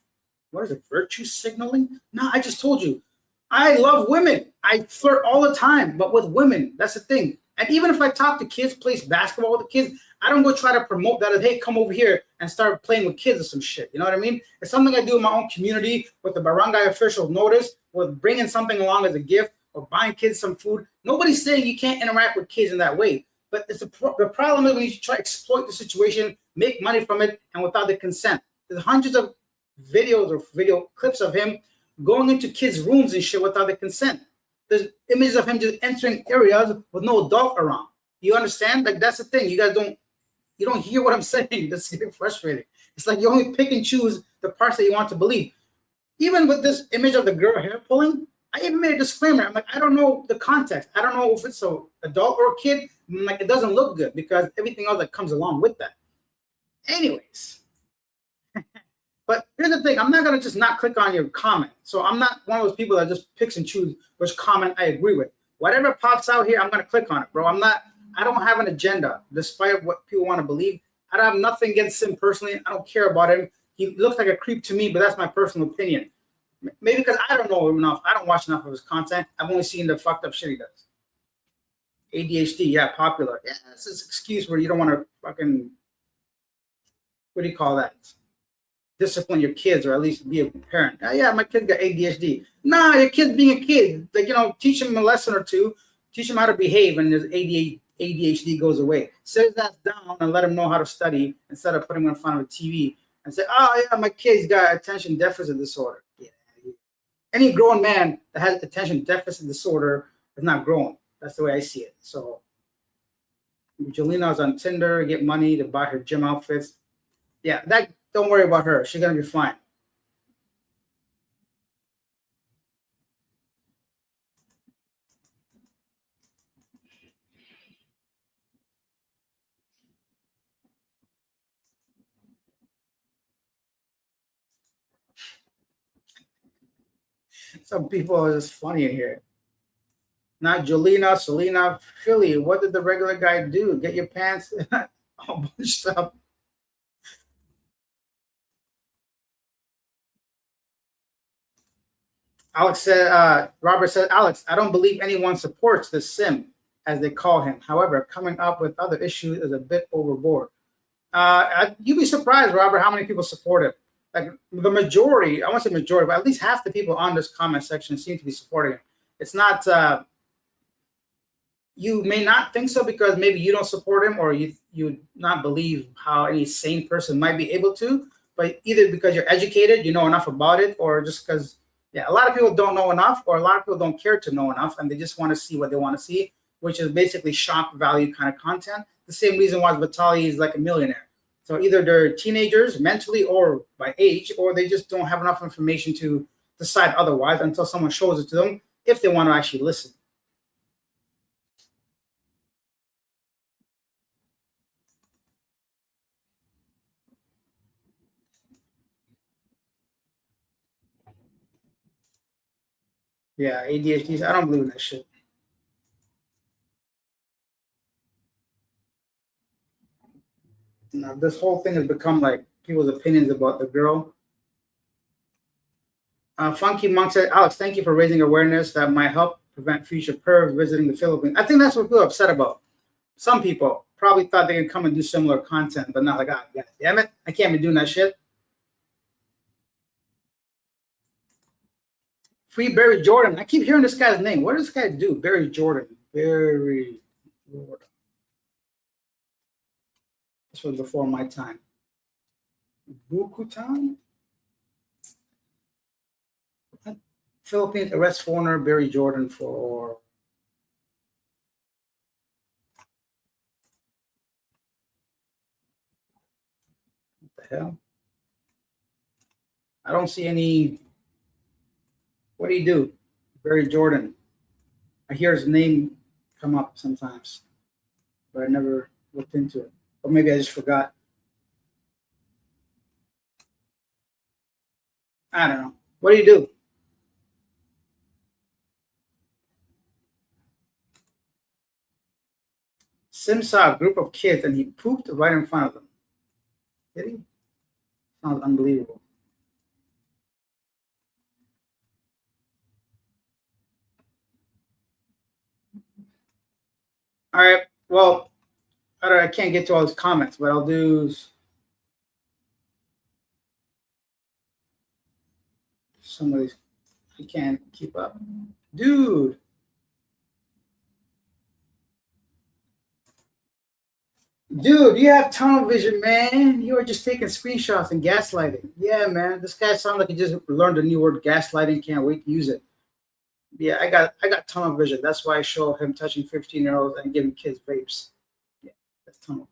what is it, virtue signaling? No, I just told you. I love women. I flirt all the time, but with women, that's the thing. And even if I talk to kids, plays basketball with the kids, I don't go try to promote that as, hey, come over here and start playing with kids or some shit. You know what I mean? It's something I do in my own community with the barangay official notice, with bringing something along as a gift or buying kids some food. Nobody's saying you can't interact with kids in that way. But it's the problem is when you try to exploit the situation, make money from it, and without the consent. There's hundreds of videos or video clips of him going into kids' rooms and shit without the consent. There's images of him just entering areas with no adult around. You understand? Like that's the thing. You guys don't hear what I'm saying. That's getting frustrating. It's like you only pick and choose the parts that you want to believe. Even with this image of the girl hair pulling, I even made a disclaimer. I'm like, I don't know the context. I don't know if it's an adult or a kid. I'm like, it doesn't look good because everything else that comes along with that. Anyways. But here's the thing, I'm not going to just not click on your comment. So I'm not one of those people that just picks and chooses which comment I agree with. Whatever pops out here, I'm going to click on it, bro. I don't have an agenda, despite what people want to believe. I don't have nothing against him personally. I don't care about him. He looks like a creep to me, but that's my personal opinion. Maybe because I don't know him enough. I don't watch enough of his content. I've only seen the fucked up shit he does. ADHD, yeah, popular. Yeah, that's an excuse where you don't want to fucking, what do you call that? Discipline your kids or at least be a parent. Yeah, my kid got ADHD. Nah, your kid's being a kid. Like, teach him a lesson or two, teach him how to behave, and his ADHD goes away. Sit his ass down and let him know how to study instead of putting him in front of a TV and say, oh, yeah, my kid's got attention deficit disorder. Yeah. Any grown man that has attention deficit disorder is not grown. That's the way I see it. So, Jolina's on Tinder, get money to buy her gym outfits. Yeah, don't worry about her. She's going to be fine. Some people are just funny in here. Not Jolina, Selena, Philly. What did the regular guy do? Get your pants all bunched up. Alex said, Robert said, Alex, I don't believe anyone supports the sim, as they call him. However, coming up with other issues is a bit overboard. You'd be surprised, Robert, how many people support it. Like the majority, I won't say majority, but at least half the people on this comment section seem to be supporting it. It's not, you may not think so because maybe you don't support him or you not believe how any sane person might be able to, but either because you're educated, you know enough about it, or just because, yeah, a lot of people don't know enough, or a lot of people don't care to know enough, and they just want to see what they want to see, which is basically shock value kind of content. The same reason why Vitaly is like a millionaire. So either they're teenagers mentally or by age, or they just don't have enough information to decide otherwise until someone shows it to them if they want to actually listen. Yeah, ADHD, I don't believe in that shit. Now, this whole thing has become like people's opinions about the girl. Funky Monk said, Alex, thank you for raising awareness that might help prevent future pervs visiting the Philippines. I think that's what people are upset about. Some people probably thought they could come and do similar content, but not like, ah, God damn it, I can't be doing that shit. Free Barry Jordan. I keep hearing this guy's name. What does this guy do? Barry Jordan. Barry Jordan. This was before my time. Bukutan? Philippines arrest foreigner Barry Jordan for what the hell? I don't see any. What do you do? Barry Jordan. I hear his name come up sometimes, but I never looked into it. Or maybe I just forgot. I don't know. What do you do? Sim saw a group of kids and he pooped right in front of them. Did he? Sounds unbelievable. All right. Well, I can't get to all these comments, but I'll do some of these. I can't keep up. Dude. Dude, you have tunnel vision, man. You are just taking screenshots and gaslighting. Yeah, man. This guy sounds like he just learned a new word, gaslighting. Can't wait to use it. Yeah, I got tunnel vision. That's why I show him touching 15-year-olds and giving kids vapes. Yeah, that's tunnel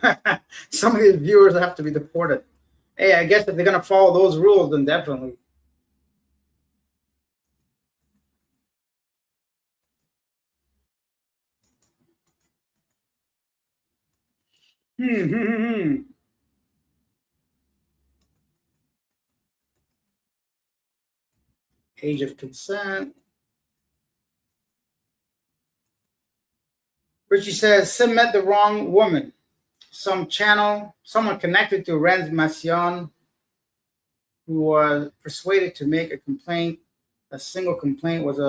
vision. Some of these viewers have to be deported. Hey, I guess if they're gonna follow those rules, then definitely. Hmm. Age of consent. Richie says, Sim met the wrong woman. Someone connected to Ren's Masion who was persuaded to make a complaint. A single complaint was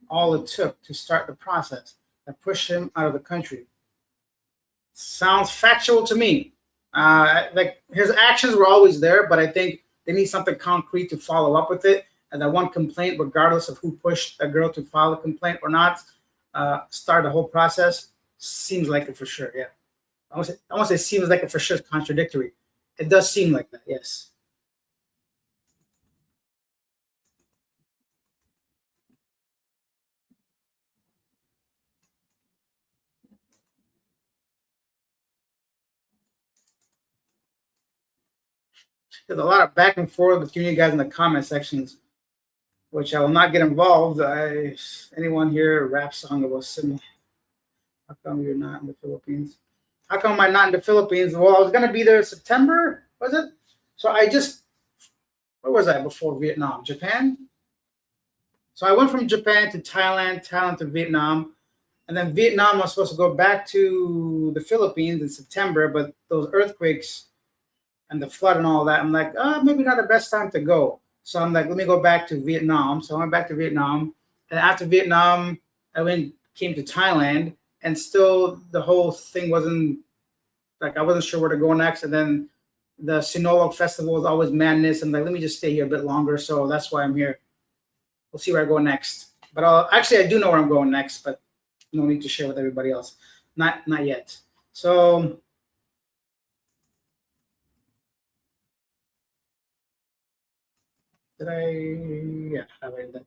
all it took to start the process that pushed him out of the country. Sounds factual to me. Like his actions were always there, but I think they need something concrete to follow up with it. And that one complaint, regardless of who pushed a girl to file a complaint or not, start the whole process, seems like it for sure. Yeah, I won't say seems like it for sure. It's contradictory. It does seem like that. Yes. There's a lot of back and forth between you guys in the comment sections, which I will not get involved. Anyone here a rap song about Sydney? How come you're not in the Philippines? How come am I not in the Philippines? Well, I was gonna be there in September, was it? So I just where was I before Vietnam? Japan. So I went from Japan to Thailand, Thailand to Vietnam, and then Vietnam I was supposed to go back to the Philippines in September, but those earthquakes and the flood and all that, I'm like, maybe not the best time to go. So I'm like, let me go back to Vietnam. So I went back to Vietnam, and after Vietnam, came to Thailand, and still the whole thing wasn't like I wasn't sure where to go next. And then the Sinulog festival was always madness. I'm like, let me just stay here a bit longer. So that's why I'm here. We'll see where I go next. But I do know where I'm going next, but no need to share with everybody else. Not yet. So did I? Yeah, I read that.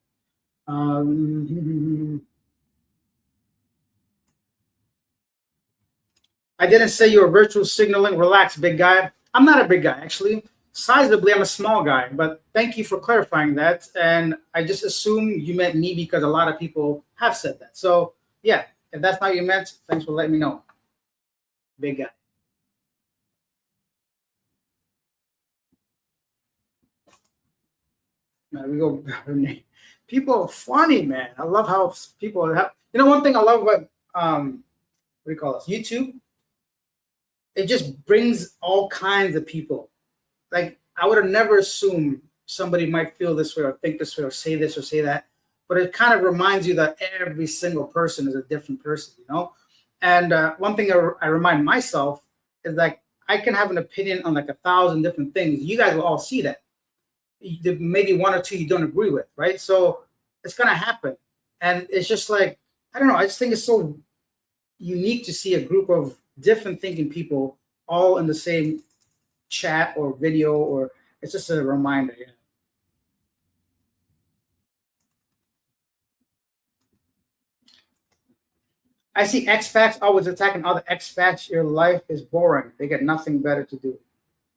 I didn't say you were virtual signaling. Relax, big guy. I'm not a big guy, actually. Sizably, I'm a small guy, but thank you for clarifying that. And I just assume you meant me because a lot of people have said that. So, yeah, if that's not what you meant, thanks for letting me know. Big guy. Now we go. People are funny, man. I love how people have. You know, one thing I love about what do you call this? YouTube. It just brings all kinds of people. Like I would have never assumed somebody might feel this way or think this way or say this or say that. But it kind of reminds you that every single person is a different person, you know? And one thing I remind myself is like I can have an opinion on like 1,000 different things. You guys will all see that. Maybe one or two you don't agree with, right? So it's gonna happen. And it's just like, I don't know, I just think it's so unique to see a group of different thinking people all in the same chat or video, or it's just a reminder. Yeah. I see expats always attacking other expats. Your life is boring. They get nothing better to do.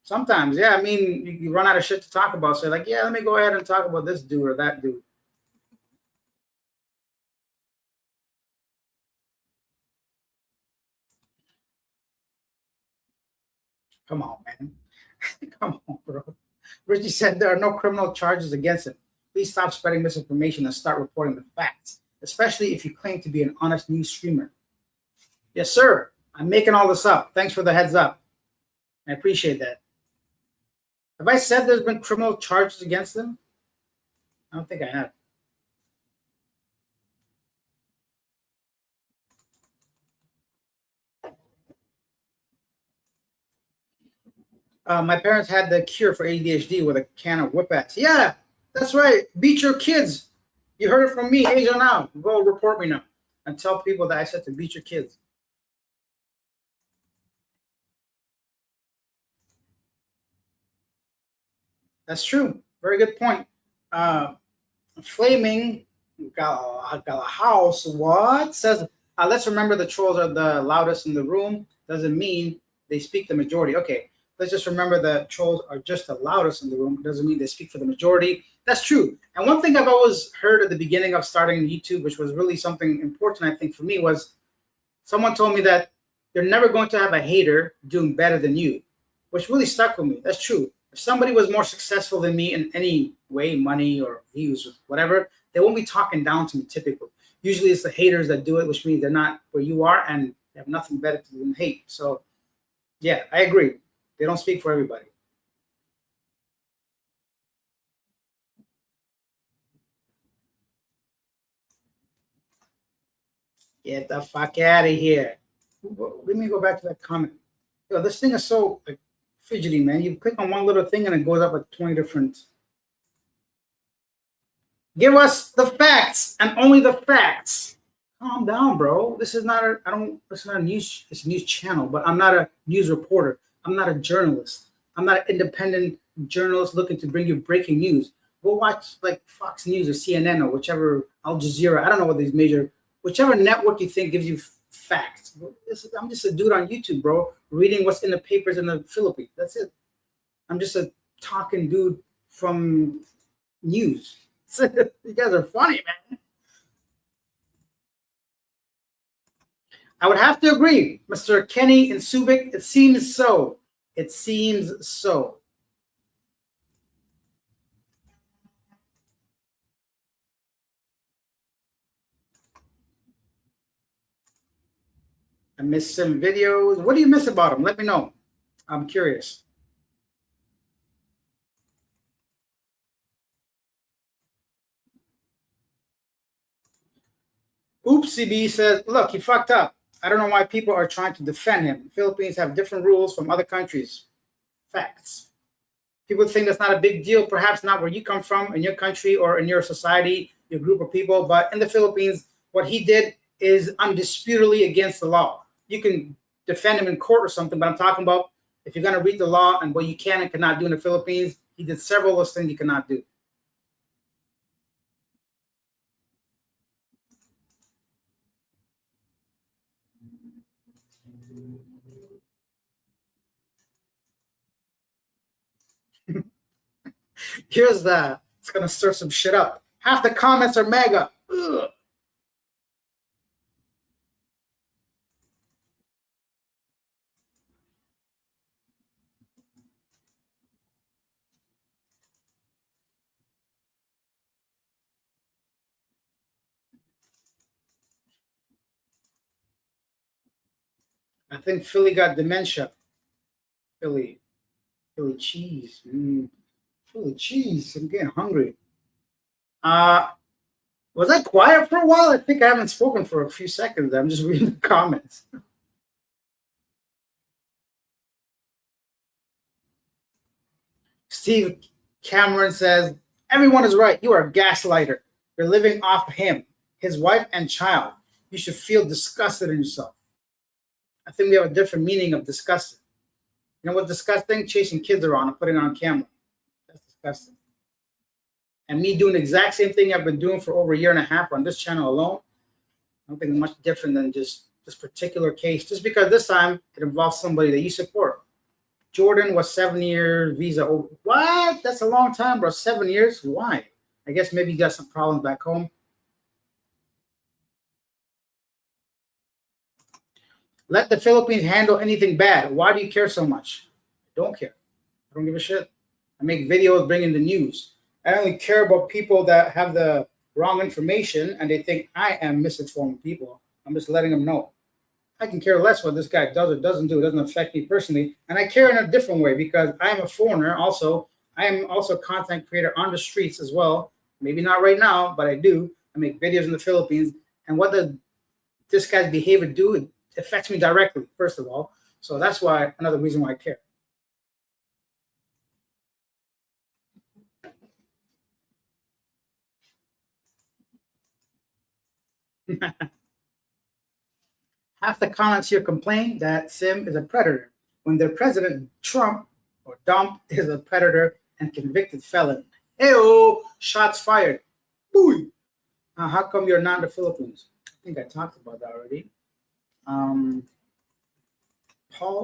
Sometimes, yeah. I mean, you run out of shit to talk about. So, like, yeah, let me go ahead and talk about this dude or that dude. Come on, man. Come on, bro. Richie said there are no criminal charges against him. Please stop spreading misinformation and start reporting the facts, especially if you claim to be an honest news streamer. Yes, sir. I'm making all this up. Thanks for the heads up. I appreciate that. Have I said there's been criminal charges against him? I don't think I have. My parents had the cure for ADHD with a can of whip-ass. Yeah, that's right. Beat your kids. You heard it from me, Asia Now. Go report me now and tell people that I said to beat your kids. That's true. Very good point. Flaming got a house. What says? Let's remember the trolls are the loudest in the room. Doesn't mean they speak the majority. Okay, let's just remember the trolls are just the loudest in the room. Doesn't mean they speak for the majority. That's true. And one thing I've always heard at the beginning of starting YouTube, which was really something important, I think, for me, was someone told me that you're never going to have a hater doing better than you, which really stuck with me. That's true. If somebody was more successful than me in any way, money or views or whatever, they won't be talking down to me typically. Usually it's the haters that do it, which means they're not where you are and they have nothing better to do than hate. So, yeah, I agree. They don't speak for everybody. Get the fuck out of here. Let me go back to that comment. Yo, this thing is so like, fidgety, man. You click on one little thing and it goes up with 20 different. Give us the facts and only the facts. Calm down, bro. This is not it's not a news, it's a news channel, but I'm not a news reporter. I'm not a journalist. I'm not an independent journalist looking to bring you breaking news. Go watch like Fox News or CNN or whichever, Al Jazeera. I don't know what these whichever network you think gives you facts. I'm just a dude on YouTube, bro, reading what's in the papers in the Philippines. That's it. I'm just a talking dude from news. You guys are funny, man. I would have to agree, Mr. Kenny and Subic. It seems so. It seems so. I missed some videos. What do you miss about them? Let me know. I'm curious. Oopsie B says, look, he fucked up. I don't know why people are trying to defend him. Philippines have different rules from other countries. Facts. People think that's not a big deal, perhaps not where you come from, in your country or in your society, your group of people. But in the Philippines, what he did is undisputedly against the law. You can defend him in court or something, but I'm talking about if you're going to read the law and what you can and cannot do in the Philippines, he did several of those things you cannot do. Here's the, it's going to stir some shit up. Half the comments are mega. Ugh. I think Philly got dementia. Philly cheese. Philly cheese. I'm getting hungry. Was I quiet for a while? I think I haven't spoken for a few seconds. I'm just reading the comments. Steve Cameron says, everyone is right. You are a gaslighter. You're living off him, his wife, and child. You should feel disgusted in yourself. I think we have a different meaning of disgusted. You know what's disgusting? Chasing kids around and putting it on camera. That's disgusting. And me doing the exact same thing I've been doing for over a year and a half on this channel alone, I don't think it's much different than just this particular case, just because this time it involves somebody that you support. Jordan was 7-year visa. Oh, what? That's a long time, bro. 7 years? Why? I guess maybe you got some problems back home. Let the Philippines handle anything bad. Why do you care so much? I don't care. I don't give a shit. I make videos bringing the news. I only care about people that have the wrong information and they think I am misinforming people. I'm just letting them know. I can care less what this guy does or doesn't do. It doesn't affect me personally. And I care in a different way because I am a foreigner also. I am also a content creator on the streets as well. Maybe not right now, but I do. I make videos in the Philippines. And what does this guy's behavior do? It affects me directly, first of all. So that's why another reason why I care. Half the comments here complain that Sim is a predator when their president, Trump, or Dump, is a predator and convicted felon. Heyo, shots fired. Booey. How come you're not in the Philippines? I think I talked about that already. Paul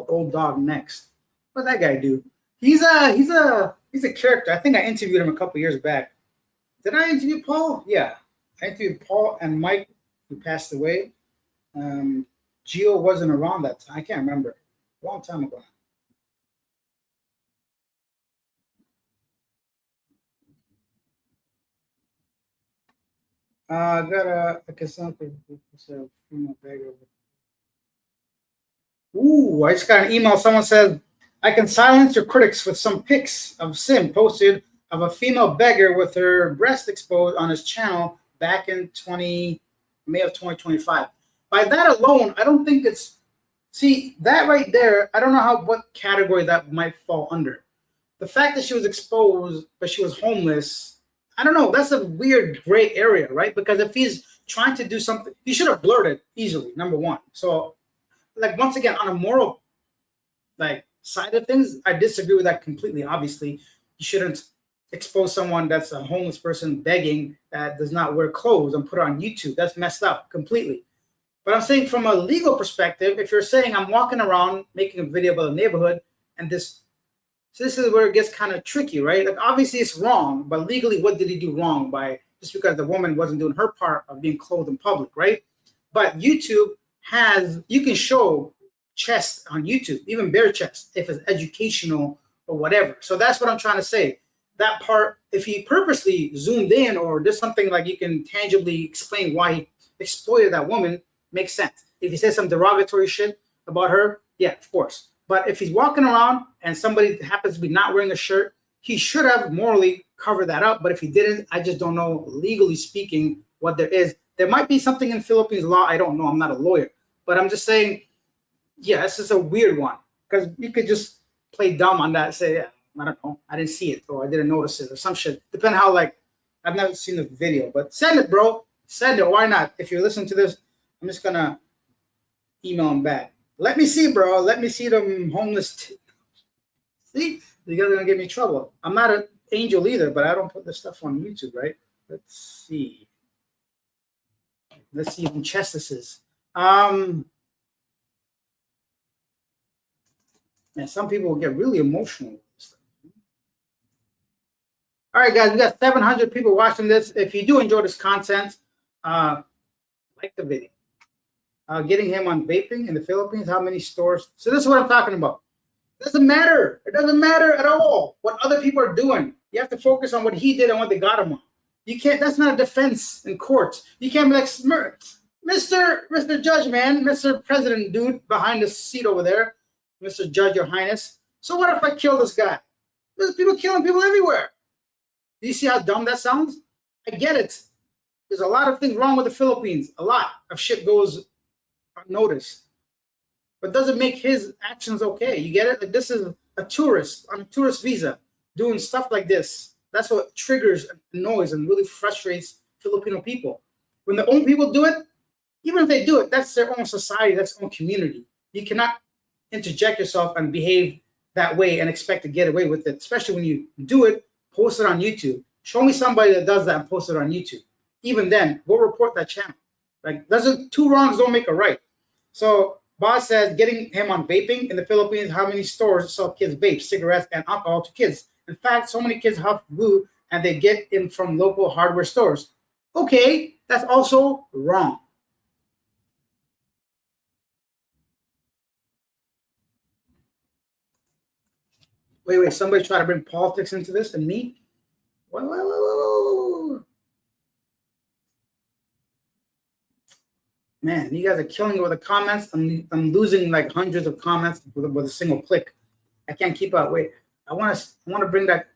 Old Dog next. What that guy do? He's a character. I think I interviewed him a couple years back. Did I interview Paul? Yeah, I interviewed Paul and Mike, who passed away. Gio wasn't around that time. I can't remember. A long time ago. I got a consultant. Ooh, I just got an email. Someone said, I can silence your critics with some pics of Sim posted of a female beggar with her breast exposed on his channel back in May of 2025. By that alone, I don't think it's, see, that right there, I don't know what category that might fall under. The fact that she was exposed, but she was homeless, I don't know. That's a weird gray area, right? Because if he's trying to do something, he should have blurted easily, number one. So, like, once again, on a moral, like, side of things, I disagree with that completely. Obviously, you shouldn't expose someone that's a homeless person begging that does not wear clothes and put it on YouTube. That's messed up completely. But I'm saying from a legal perspective, if you're saying I'm walking around making a video about a neighborhood and this is where it gets kind of tricky, right? Like, obviously it's wrong, but legally, what did he do wrong by just because the woman wasn't doing her part of being clothed in public, right? But YouTube you can show chest on YouTube, even bare chest, if it's educational or whatever. So that's what I'm trying to say. That part, if he purposely zoomed in or there's something like you can tangibly explain why he exploited that woman, makes sense. If he says some derogatory shit about her, yeah, of course. But if he's walking around and somebody happens to be not wearing a shirt, he should have morally covered that up. But if he didn't, I just don't know, legally speaking, what there is. There might be something in Philippines law. I don't know. I'm not a lawyer. But I'm just saying, yeah, this is a weird one. Because you could just play dumb on that and say, yeah, I don't know. I didn't see it or I didn't notice it or some shit. Depending how, like, I've never seen the video. But send it, bro. Send it. Why not? If you're listening to this, I'm just going to email him back. Let me see, bro. Let me see them homeless. See? You're going to give me trouble. I'm not an angel either, but I don't put this stuff on YouTube, right? Let's see. Let's see who Chestis. Man, some people will get really emotional with this stuff. All right, guys, we got 700 people watching this. If you do enjoy this content, like the video. Getting him on vaping in the Philippines, how many stores? So this is what I'm talking about. It doesn't matter. It doesn't matter at all what other people are doing. You have to focus on what he did and what they got him on. You can't, that's not a defense in court. You can't be like, Mr. Judge, man, Mr. President, dude, behind the seat over there, Mr. Judge, Your Highness. So what if I kill this guy? There's people killing people everywhere. Do you see how dumb that sounds? I get it. There's a lot of things wrong with the Philippines. A lot of shit goes unnoticed. But doesn't make his actions okay. You get it? Like, this is a tourist on a tourist visa doing stuff like this. That's what triggers noise and really frustrates Filipino people. When their own people do it, even if they do it, that's their own society, that's their own community. You cannot interject yourself and behave that way and expect to get away with it, especially when you do it, post it on YouTube. Show me somebody that does that and post it on YouTube. Even then, go report that channel. Like, two wrongs don't make a right. So Boss says getting him on vaping in the Philippines, how many stores sell kids vape, cigarettes, and alcohol to kids? In fact, so many kids huff glue and they get it from local hardware stores. Okay, that's also wrong. Wait. Somebody try to bring politics into this and me? Whoa. Man, you guys are killing it with the comments. I'm losing like hundreds of comments with a single click. I can't keep up. Wait, I want to bring that.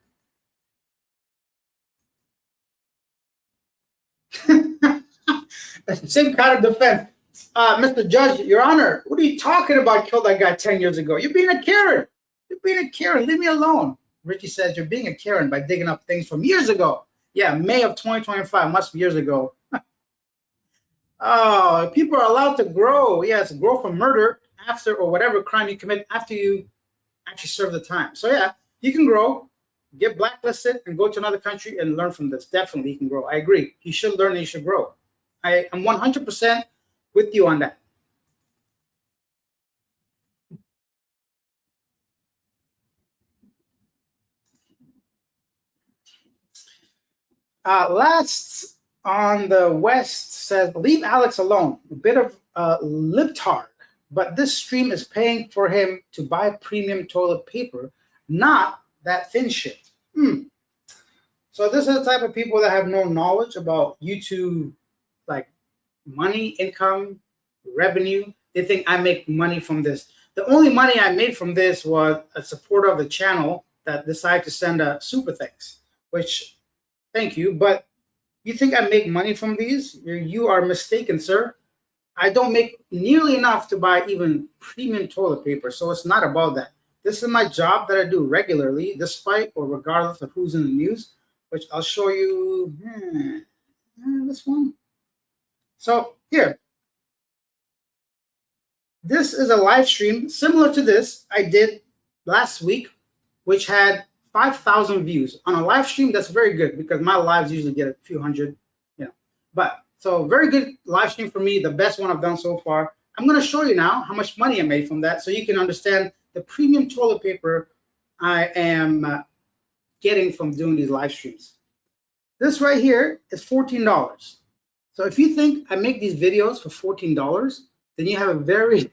Same kind of defense. Mr. Judge, Your Honor, what are you talking about? Killed that guy 10 years ago. You're being a Karen. You're being a Karen. Leave me alone. Richie says you're being a Karen by digging up things from years ago. Yeah, May of 2025, must be years ago. Oh, people are allowed to grow. Yes, grow from murder after or whatever crime you commit after you actually serve the time. So yeah, you can grow, get blacklisted, and go to another country and learn from this. Definitely, you can grow. I agree. You should learn and you should grow. I am 100% with you on that. Last on the West says, leave Alex alone. A bit of libtard, but this stream is paying for him to buy premium toilet paper, not that thin shit. So this is the type of people that have no knowledge about YouTube, like money, income, revenue. They think I make money from this. The only money I made from this was a supporter of the channel that decided to send a super thanks, which thank you. But you think I make money from these? You are mistaken, sir. I don't make nearly enough to buy even premium toilet paper. So it's not about that. This is my job that I do regularly, despite or regardless of who's in the news, which I'll show you this one. So here, this is a live stream similar to this I did last week, which had 5,000 views on a live stream. That's very good because my lives usually get a few hundred, but so very good live stream for me, the best one I've done so far. I'm going to show you now how much money I made from that so you can understand the premium toilet paper I am getting from doing these live streams. This right here is $14. So if you think I make these videos for $14, then you have a very,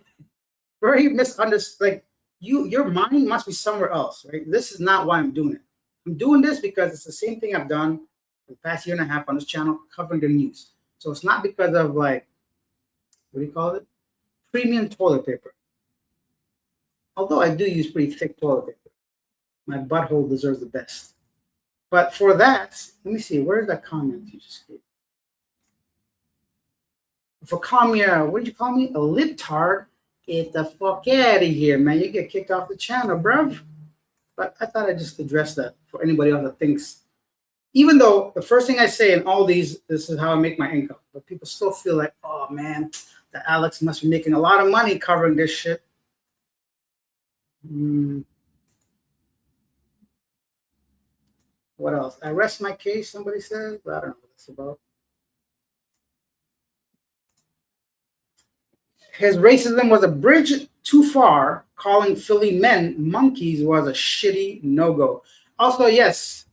very misunderstood, like your mind must be somewhere else, right? This is not why I'm doing it. I'm doing this because it's the same thing I've done for the past year and a half on this channel, covering the news. So it's not because of like, what do you call it? Premium toilet paper. Although I do use pretty thick toilet paper. My butthole deserves the best. But for that, let me see, where's that comment you just gave? For calling me what did you call me? A libtard? Get the fuck out of here, man. You get kicked off the channel, bruv. But I thought I'd just address that for anybody else that thinks, even though the first thing I say in all these, this is how I make my income. But people still feel like, oh man, the Alex must be making a lot of money covering this shit. What else? I rest my case, somebody says, but I don't know what it's about. His racism was a bridge too far. Calling Philly men monkeys was a shitty no-go. Also, yes,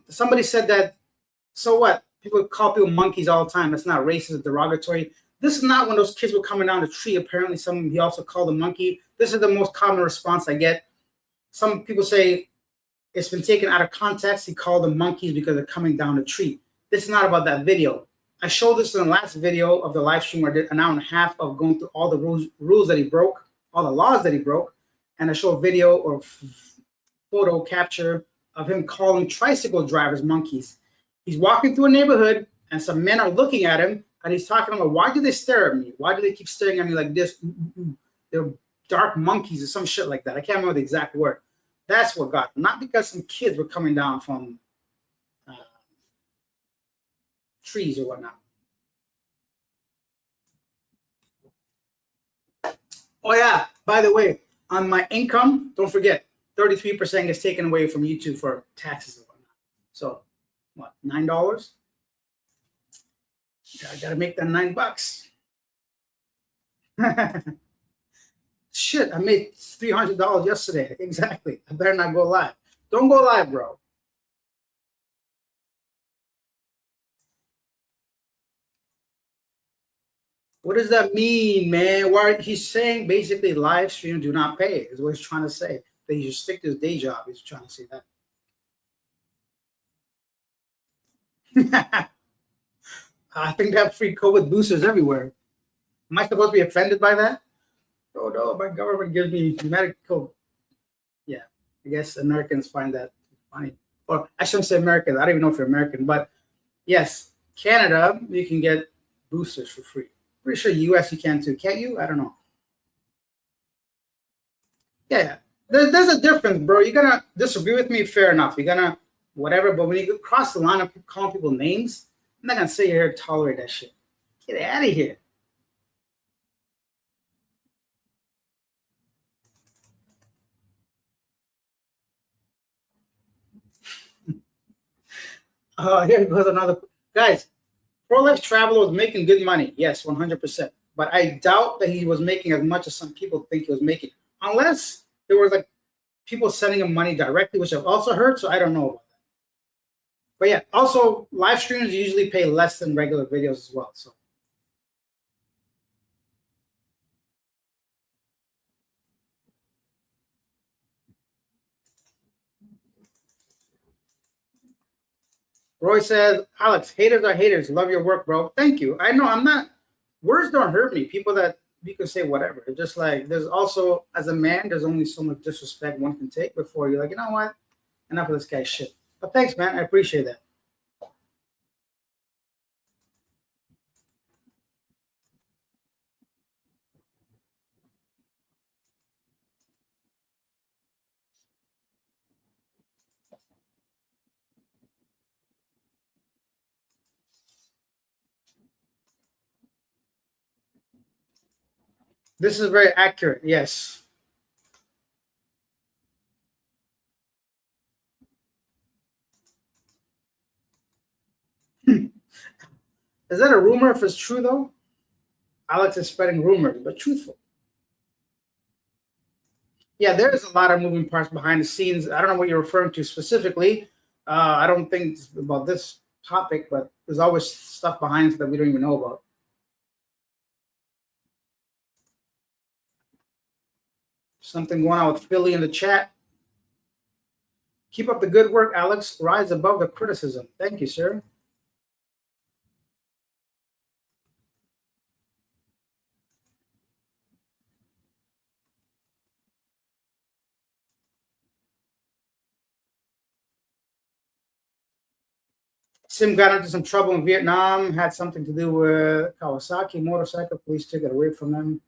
somebody said that, so what? People call people monkeys all the time. That's not racist, derogatory. This is not when those kids were coming down the tree. Apparently, he also called a monkey. This is the most common response I get. Some people say it's been taken out of context. He called them monkeys because they're coming down the tree. This is not about that video. I showed this in the last video of the live stream where I did an hour and a half of going through all the rules that he broke, all the laws that he broke. And I show a video or photo capture of him calling tricycle drivers monkeys. He's walking through a neighborhood and some men are looking at him and he's talking about, why do they stare at me? Why do they keep staring at me like this? They're dark monkeys or some shit like that. I can't remember the exact word. That's what got him. Not because some kids were coming down from trees or whatnot. Oh yeah, by the way, on my income, don't forget, 33% gets taken away from YouTube for taxes and whatnot. So what, $9? I gotta make that $9. Shit, I made $300 yesterday. Exactly. I better not go live. Don't go live, bro. What does that mean, man? Why he's saying basically live stream do not pay is what he's trying to say. that he should stick to his day job. He's trying to say that. I think they have free COVID boosters everywhere. Am I supposed to be offended by that? Oh no, my government gives me medical. Yeah, I guess Americans find that funny. Or I shouldn't say Americans. I don't even know if you're American, but yes, Canada, you can get boosters for free. Pretty sure US you can too. Can't you? I don't know. Yeah, there's a difference, bro. You're gonna disagree with me, fair enough. You're gonna whatever, but when you cross the line of calling people names, I'm not gonna sit here and tolerate that shit. Get out of here. Here goes another. Guys, pro-life traveler was making good money. Yes, 100%. But I doubt that he was making as much as some people think he was making. Unless there was like people sending him money directly, which I've also heard, so I don't know about that. But yeah, also live streams usually pay less than regular videos as well. So Roy says, Alex, haters are haters. Love your work, bro. Thank you. I know I'm not, words don't hurt me. People that you can say whatever. It's just like, there's also, as a man, there's only so much disrespect one can take before you're like, you know what? Enough of this guy's shit. But thanks, man. I appreciate that. This is very accurate. Yes. Is that a rumor if it's true, though? Alex is spreading rumors, but truthful. Yeah, there's a lot of moving parts behind the scenes. I don't know what you're referring to specifically. I don't think it's about this topic, but there's always stuff behind it that we don't even know about. Something going on with Philly in the chat. Keep up the good work, Alex. Rise above the criticism. Thank you, sir. Sim got into some trouble in Vietnam, had something to do with Kawasaki motorcycle. Police took it away from them.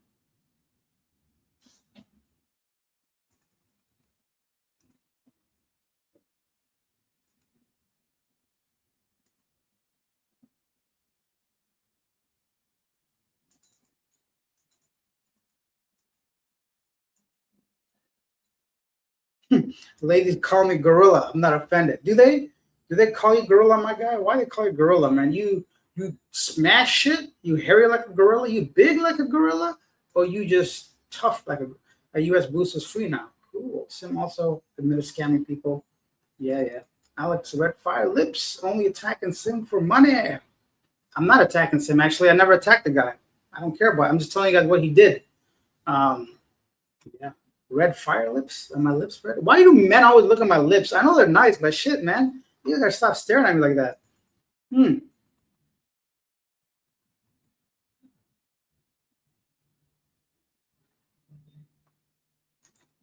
Ladies call me gorilla. I'm not offended. Do they? Do they call you gorilla, my guy? Why do they call you gorilla, man? You smash shit? You hairy like a gorilla? You big like a gorilla? Or you just tough like a US boost is free now? Cool. Sim also admitted scamming people. Yeah, yeah. Alex Red Fire Lips only attacking Sim for money. I'm not attacking Sim, actually. I never attacked the guy. I don't care about it. I'm just telling you guys what he did. Yeah. Red Fire Lips? Are my lips red? Why do men always look at my lips? I know they're nice, but shit, man. You gotta stop staring at me like that.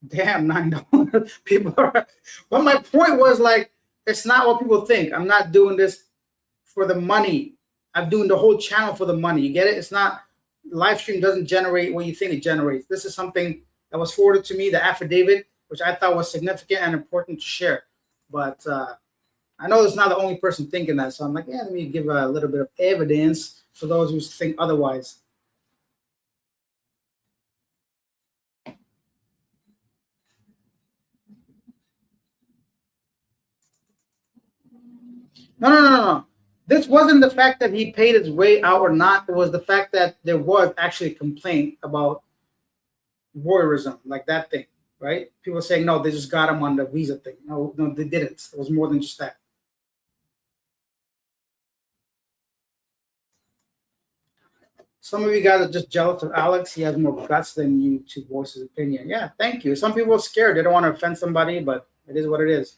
Damn, $9. People are. But my point was like, it's not what people think. I'm not doing this for the money. I'm doing the whole channel for the money. You get it? It's not, live stream doesn't generate what you think it generates. This is something that was forwarded to me, the affidavit, which I thought was significant and important to share. But I know it's not the only person thinking that. So I'm like, yeah, let me give a little bit of evidence for those who think otherwise. No. This wasn't the fact that he paid his way out or not. It was the fact that there was actually a complaint about voyeurism, like that thing, right? People saying, no, they just got him on the visa thing. No, they didn't. It was more than just that. Some of you guys are just jealous of Alex. He has more guts than you to voice his opinion. Yeah, thank you. Some people are scared. They don't want to offend somebody, but it is what it is.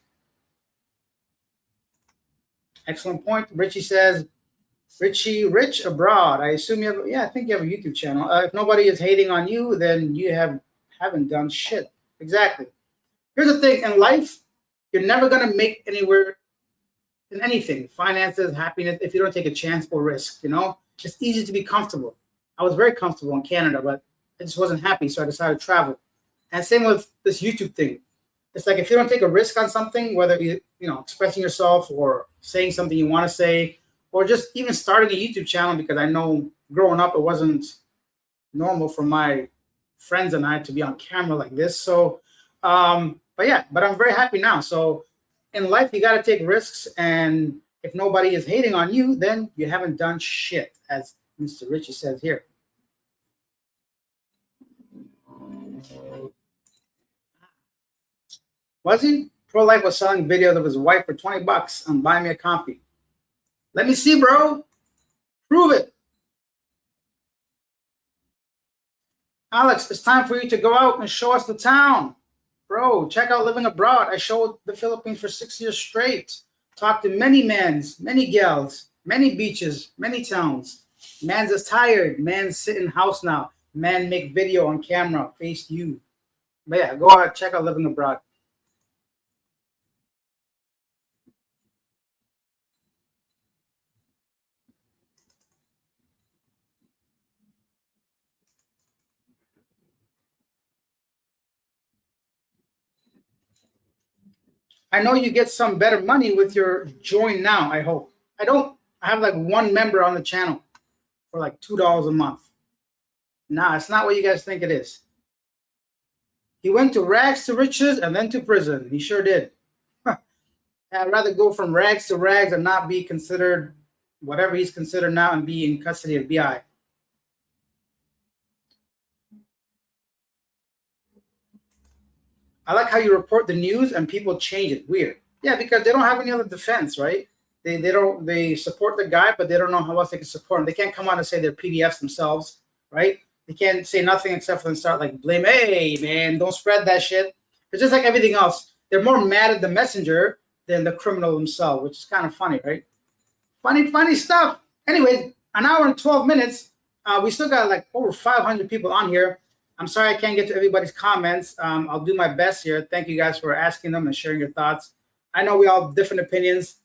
Excellent point. Richie says, Richie, rich abroad. I assume you have, yeah, I think you have a YouTube channel. If nobody is hating on you, then you haven't done shit. Exactly. Here's the thing, in life, you're never going to make anywhere in anything, finances, happiness, if you don't take a chance or risk, you know? It's easy to be comfortable. I was very comfortable in Canada, but I just wasn't happy, so I decided to travel. And same with this YouTube thing. It's like if you don't take a risk on something, whether you know, expressing yourself or saying something you want to say, or just even starting a YouTube channel, because I know growing up it wasn't normal for my friends and I to be on camera like this. So, but I'm very happy now. So in life, you got to take risks, and if nobody is hating on you, then you haven't done shit, as Mr. Richie says here. Was he? Pro-Life was selling videos of his wife for $20 on Buy Me a Coffee. Let me see, bro. Prove it. Alex, it's time for you to go out and show us the town. Bro, check out Living Abroad. I showed the Philippines for 6 years straight. Talked to many mans, many gals, many beaches, many towns. Man's is tired. Man's sitting house now. Man make video on camera. Face you. But yeah, go out, check out Living Abroad. I know you get some better money with your join now, I hope. I have like one member on the channel for like $2 a month. Nah, it's not what you guys think it is. He went to rags to riches and then to prison. He sure did. I'd rather go from rags to rags and not be considered whatever he's considered now and be in custody of BI. I like how you report the news and people change it. Weird. Yeah, because they don't have any other defense, right? They support the guy, but they don't know how else they can support him. They can't come out and say they're PDFs themselves, right? They can't say nothing except for them start like blame. Hey man, don't spread that shit. It's just like everything else. They're more mad at the messenger than the criminal himself, which is kind of funny, right? Funny stuff. Anyways, an hour and 12 minutes. We still got like over 500 people on here. I'm sorry I can't get to everybody's comments. I'll do my best here. Thank you guys for asking them and sharing your thoughts. I know we all have different opinions.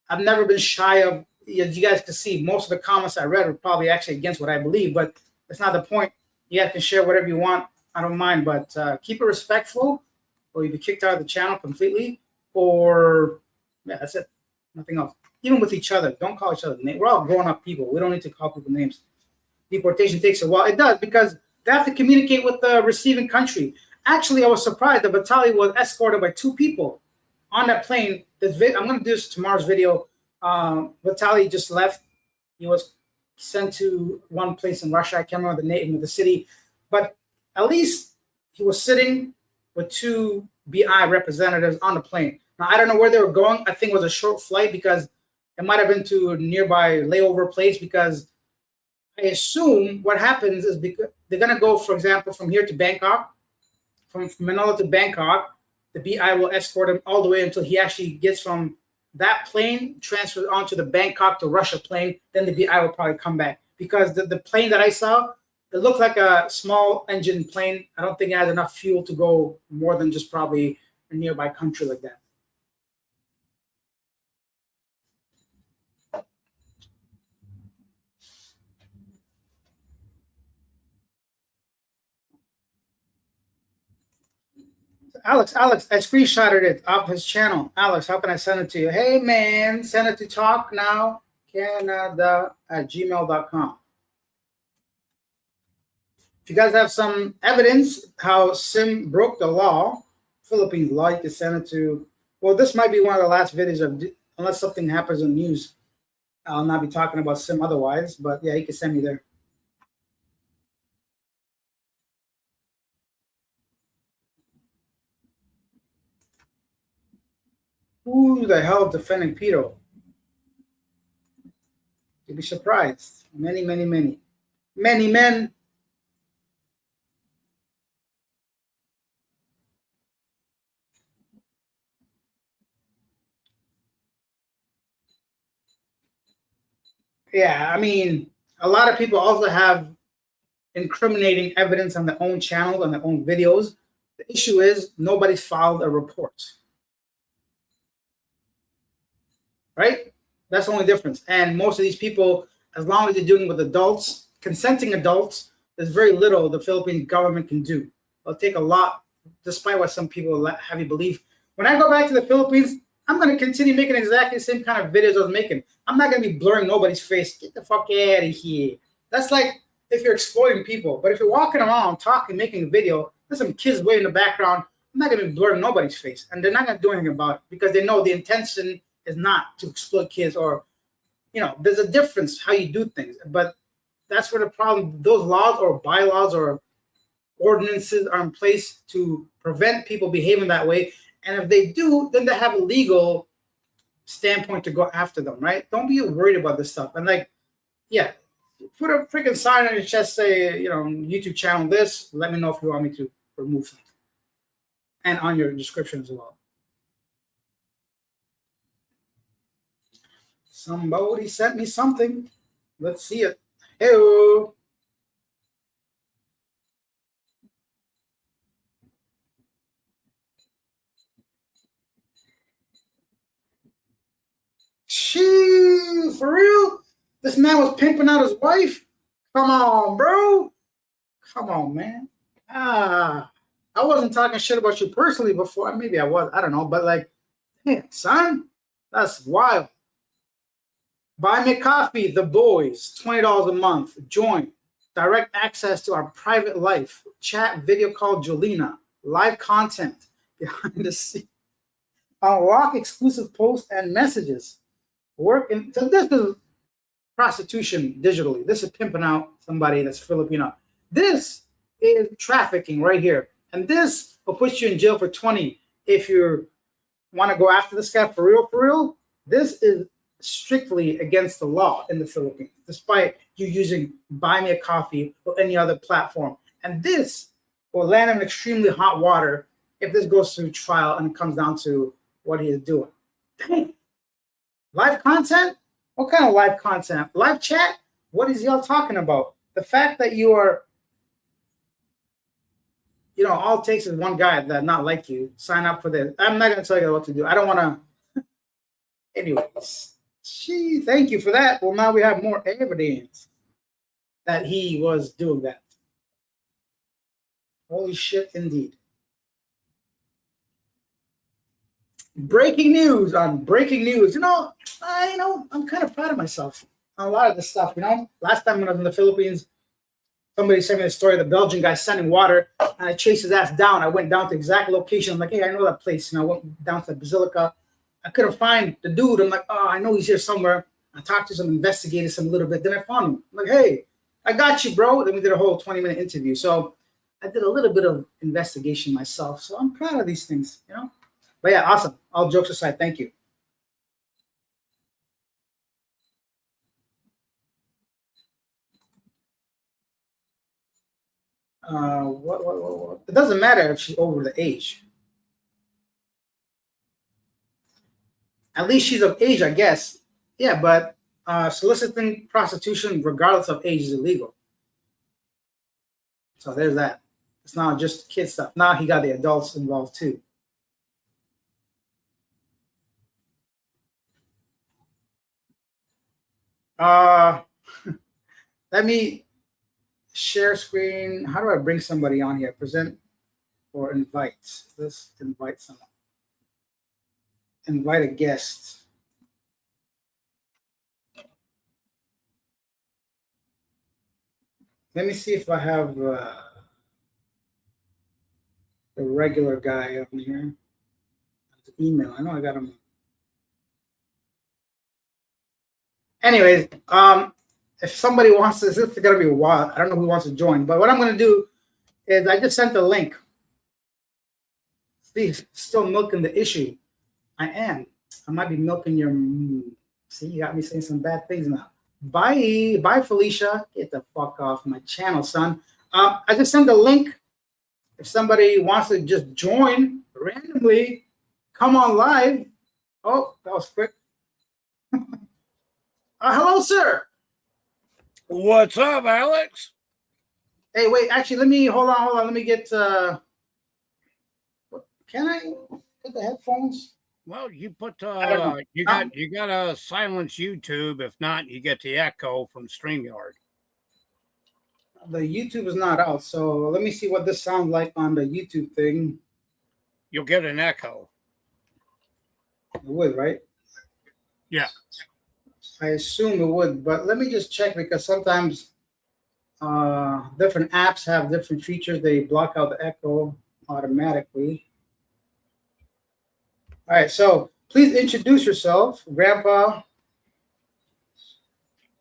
I've never been shy of, as you guys can see, most of the comments I read were probably actually against what I believe, but that's not the point. You guys can share whatever you want. I don't mind, but keep it respectful, or you'll be kicked out of the channel completely, or yeah, that's it. Nothing else. Even with each other, don't call each other names. We're all grown-up people. We don't need to call people names. Deportation takes a while. It does, because they have to communicate with the receiving country. Actually, I was surprised that Vitaly was escorted by 2 people on that plane. I'm going to do this tomorrow's video. Vitaly just left. He was sent to one place in Russia. I can't remember the name of the city. But at least he was sitting with 2 BI representatives on the plane. Now, I don't know where they were going. I think it was a short flight, because it might have been to a nearby layover place, because I assume what happens is because they're going to go, for example, from here to Bangkok, from Manila to Bangkok. The BI will escort him all the way until he actually gets from that plane, transferred onto the Bangkok to Russia plane. Then the BI will probably come back, because the plane that I saw, it looked like a small engine plane. I don't think it has enough fuel to go more than just probably a nearby country like that. Alex, I screenshotted it off his channel. Alex, how can I send it to you? Hey, man, send it to talknowcanada@gmail.com. If you guys have some evidence how Sim broke the law, Philippines law, you can send it to, well, this might be one of the last videos of, unless something happens in the news, I'll not be talking about Sim otherwise, but yeah, you can send me there. Who the hell defending pedo? You'd be surprised. Many. many men. Yeah, I mean, a lot of people also have incriminating evidence on their own channels, on their own videos. The issue is nobody's filed a report, right? That's the only difference. And most of these people, as long as they're dealing with adults, consenting adults, there's very little the Philippine government can do. It'll take a lot, despite what some people have you believe. When I go back to the Philippines, I'm going to continue making exactly the same kind of videos I was making. I'm not going to be blurring nobody's face. Get the fuck out of here. That's like if you're exploiting people. But if you're walking around, talking, making a video, there's some kids way in the background, I'm not going to be blurring nobody's face. And they're not going to do anything about it because they know the intention is not to exploit kids, or, you know, there's a difference how you do things. But that's where the problem, those laws or bylaws or ordinances are in place to prevent people behaving that way. And if they do, then they have a legal standpoint to go after them, right? Don't be worried about this stuff. And like, yeah, put a freaking sign on your chest, say, you know, YouTube channel this, let me know if you want me to remove something. And on your description as well. Somebody sent me something. Let's see it. Hello. Shoo, for real? This man was pimping out his wife? Come on, bro. Come on, man. I wasn't talking shit about you personally before. Maybe I was. I don't know. But like, man, son, that's wild. Buy me coffee, the boys, $20 a month. Join. Direct access to our private life. Chat, video call, Jolina. Live content behind the scenes. Unlock exclusive posts and messages. Work in. So this is prostitution digitally. This is pimping out somebody that's Filipino. This is trafficking right here. And this will put you in jail for 20 if you want to go after this guy for real, for real. This is strictly against the law in the Philippines, despite you using Buy Me a Coffee or any other platform. And this will land him in extremely hot water if this goes through trial and it comes down to what he is doing. Dang. Live content? What kind of live content? Live chat? What is y'all talking about? The fact that you are, you know, all it takes is one guy that not like you, sign up for this. I'm not going to tell you what to do. I don't want to. Anyways. Gee, thank you for that. Well, now we have more evidence that he was doing that. Holy shit, indeed. Breaking news on breaking news. You know, I'm kind of proud of myself on a lot of this stuff. You know, last time when I was in the Philippines, somebody sent me the story of the Belgian guy sending water, and I chased his ass down. I went down to the exact location. I'm like, hey, I know that place. And I went down to the Basilica. I couldn't find the dude. I'm like, oh, I know he's here somewhere. I talked to some investigators a little bit. Then I found him. I'm like, hey, I got you, bro. Then we did a whole 20-minute interview. So I did a little bit of investigation myself. So I'm proud of these things, you know. But yeah, awesome. All jokes aside, thank you. What? It doesn't matter if she's over the age. At least she's of age, I guess. Yeah, but soliciting prostitution, regardless of age, is illegal. So there's that. It's not just kid stuff. Now he got the adults involved too. Let me share screen. How do I bring somebody on here? Present or invite? Let's invite someone. Invite a guest. Let me see if I have the regular guy on here. Email. I know I got him. Anyways, if somebody wants this is gonna be a while. I don't know who wants to join, but what I'm gonna do is I just sent the link. See, still milking the issue. I am. I might be milking your. See, you got me saying some bad things now. Bye, Felicia. Get the fuck off my channel, son. I just sent the link. If somebody wants to just join randomly, come on live. Oh, that was quick. Hello, sir. What's up, Alex? Hey, wait. Actually, hold on. Let me get. Can I get the headphones? Well, you put you gotta silence YouTube. If not, you get the echo from StreamYard. The YouTube is not out, so let me see what this sounds like on the YouTube thing. You'll get an echo. It would, right? Yeah. I assume it would, but let me just check because sometimes different apps have different features. They block out the echo automatically. All right, so please introduce yourself, Grandpa.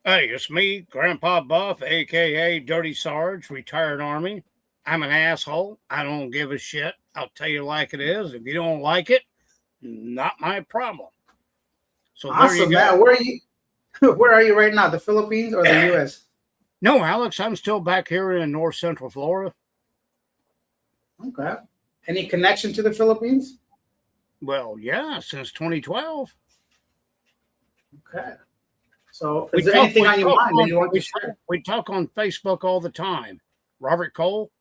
Hey, it's me, Grandpa Buff, a.k.a. Dirty Sarge, retired Army. I'm an asshole. I don't give a shit. I'll tell you like it is. If you don't like it, not my problem. So awesome, there you go. Man. Where are you? Where are you right now? The Philippines or the U.S.? No, Alex, I'm still back here in North Central Florida. Okay. Any connection to the Philippines? Well, yeah, since 2012. Okay. So is there anything on your mind that you want to share? We talk on Facebook all the time. Robert Cole?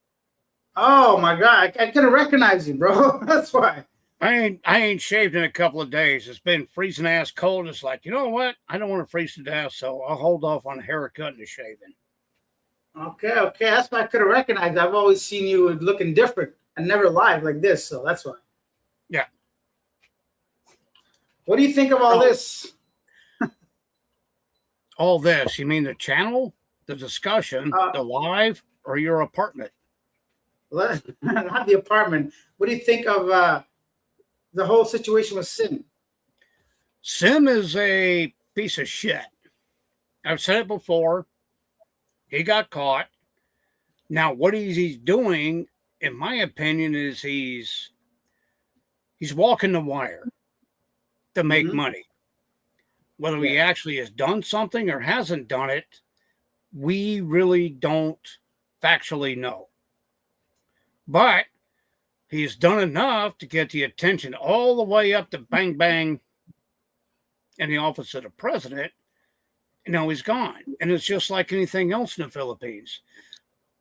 Oh, my God. I couldn't recognize you, bro. That's why. I ain't shaved in a couple of days. It's been freezing ass cold. It's like, you know what? I don't want to freeze to death, so I'll hold off on a haircut and a shaving. Okay. That's why I couldn't recognize you. I've always seen you looking different and never live like this, so that's why. Yeah. What do you think of all this? All this? You mean the channel, the discussion, the live, or your apartment? Not the apartment. What do you think of the whole situation with Sim? Sim is a piece of shit. I've said it before. He got caught. Now, what he's doing, in my opinion, is he's walking the wire to make money. Whether he actually has done something or hasn't done it, we really don't factually know. But he's done enough to get the attention all the way up to bang bang in the office of the president. And now he's gone. And it's just like anything else in the Philippines.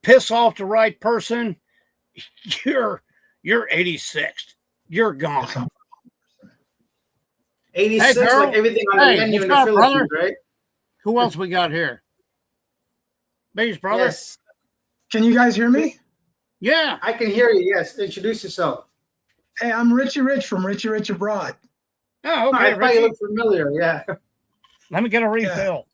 Piss off the right person, you're 86th. You're gone. 86, hey, like everything on the menu in the Philippines, brother? Right? Who else we got here? Beige, brother. Yes. Can you guys hear me? Yeah. I can hear you, yes. Introduce yourself. Hey, I'm Richie Rich from Richie Rich Abroad. Oh, okay. I thought you looked familiar, yeah. Let me get a refill.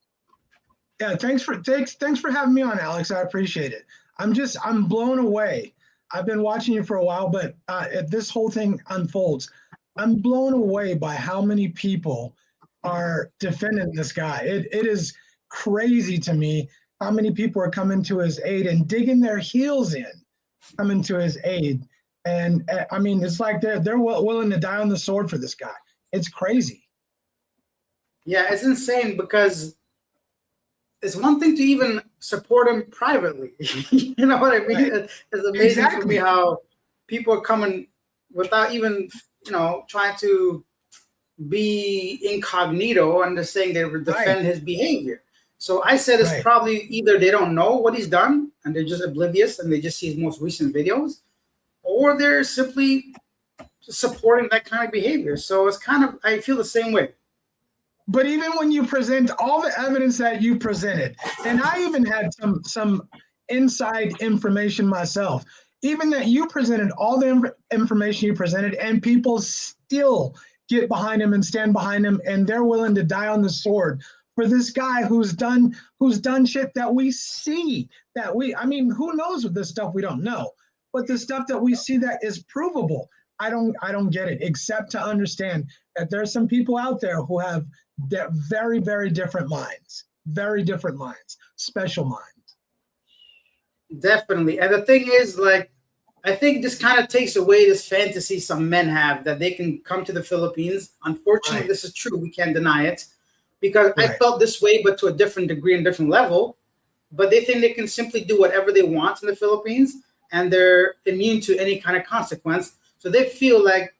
Yeah, thanks for having me on, Alex. I appreciate it. I'm blown away. I've been watching you for a while, but this whole thing unfolds. I'm blown away by how many people are defending this guy. It is crazy to me how many people are coming to his aid and digging their heels in, coming to his aid. And I mean, it's like they're willing to die on the sword for this guy. It's crazy. Yeah, it's insane because it's one thing to even support him privately. You know what I mean? Right. It's amazing for me how people are coming without even, trying to be incognito and just saying they would defend his behavior. So I said it's probably either they don't know what he's done and they're just oblivious and they just see his most recent videos, or they're simply supporting that kind of behavior. So it's kind of, I feel the same way. But even when you present all the evidence that you presented, and I even had some inside information myself, even that you presented all the information you presented, and people still get behind him and stand behind him, and they're willing to die on the sword for this guy who's done shit that we see, I mean, who knows with this stuff we don't know, but the stuff that we see that is provable. I don't get it, except to understand that there's some people out there who have very, very different minds, special minds. Definitely. And the thing is, like, I think this kind of takes away this fantasy some men have that they can come to the Philippines. Unfortunately, this is true. We can't deny it. because I Right. felt this way, but to a different degree and different level. But they think they can simply do whatever they want in the Philippines, and they're immune to any kind of consequence. So they feel like,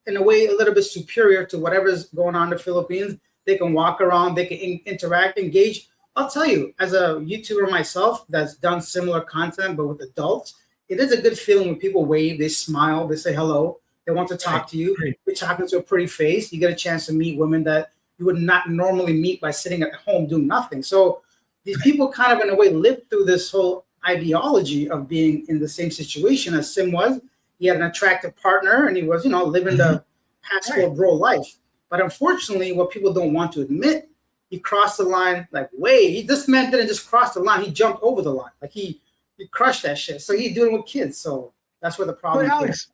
in a way, a little bit superior to whatever's going on in the Philippines. They can walk around, they can interact, engage. I'll tell you, as a YouTuber myself that's done similar content, but with adults, it is a good feeling when people wave, they smile, they say hello, they want to talk to you. Right. You're talking to a pretty face. You get a chance to meet women that you would not normally meet by sitting at home doing nothing. So these people kind of, in a way, live through this whole ideology of being in the same situation as Sim was. He had an attractive partner, and he was, living the passport bro life. But unfortunately, what people don't want to admit, he crossed the line like way. This man didn't just cross the line; he jumped over the line. Like he crushed that shit. So he's doing it with kids. So that's where the problem. But Alex,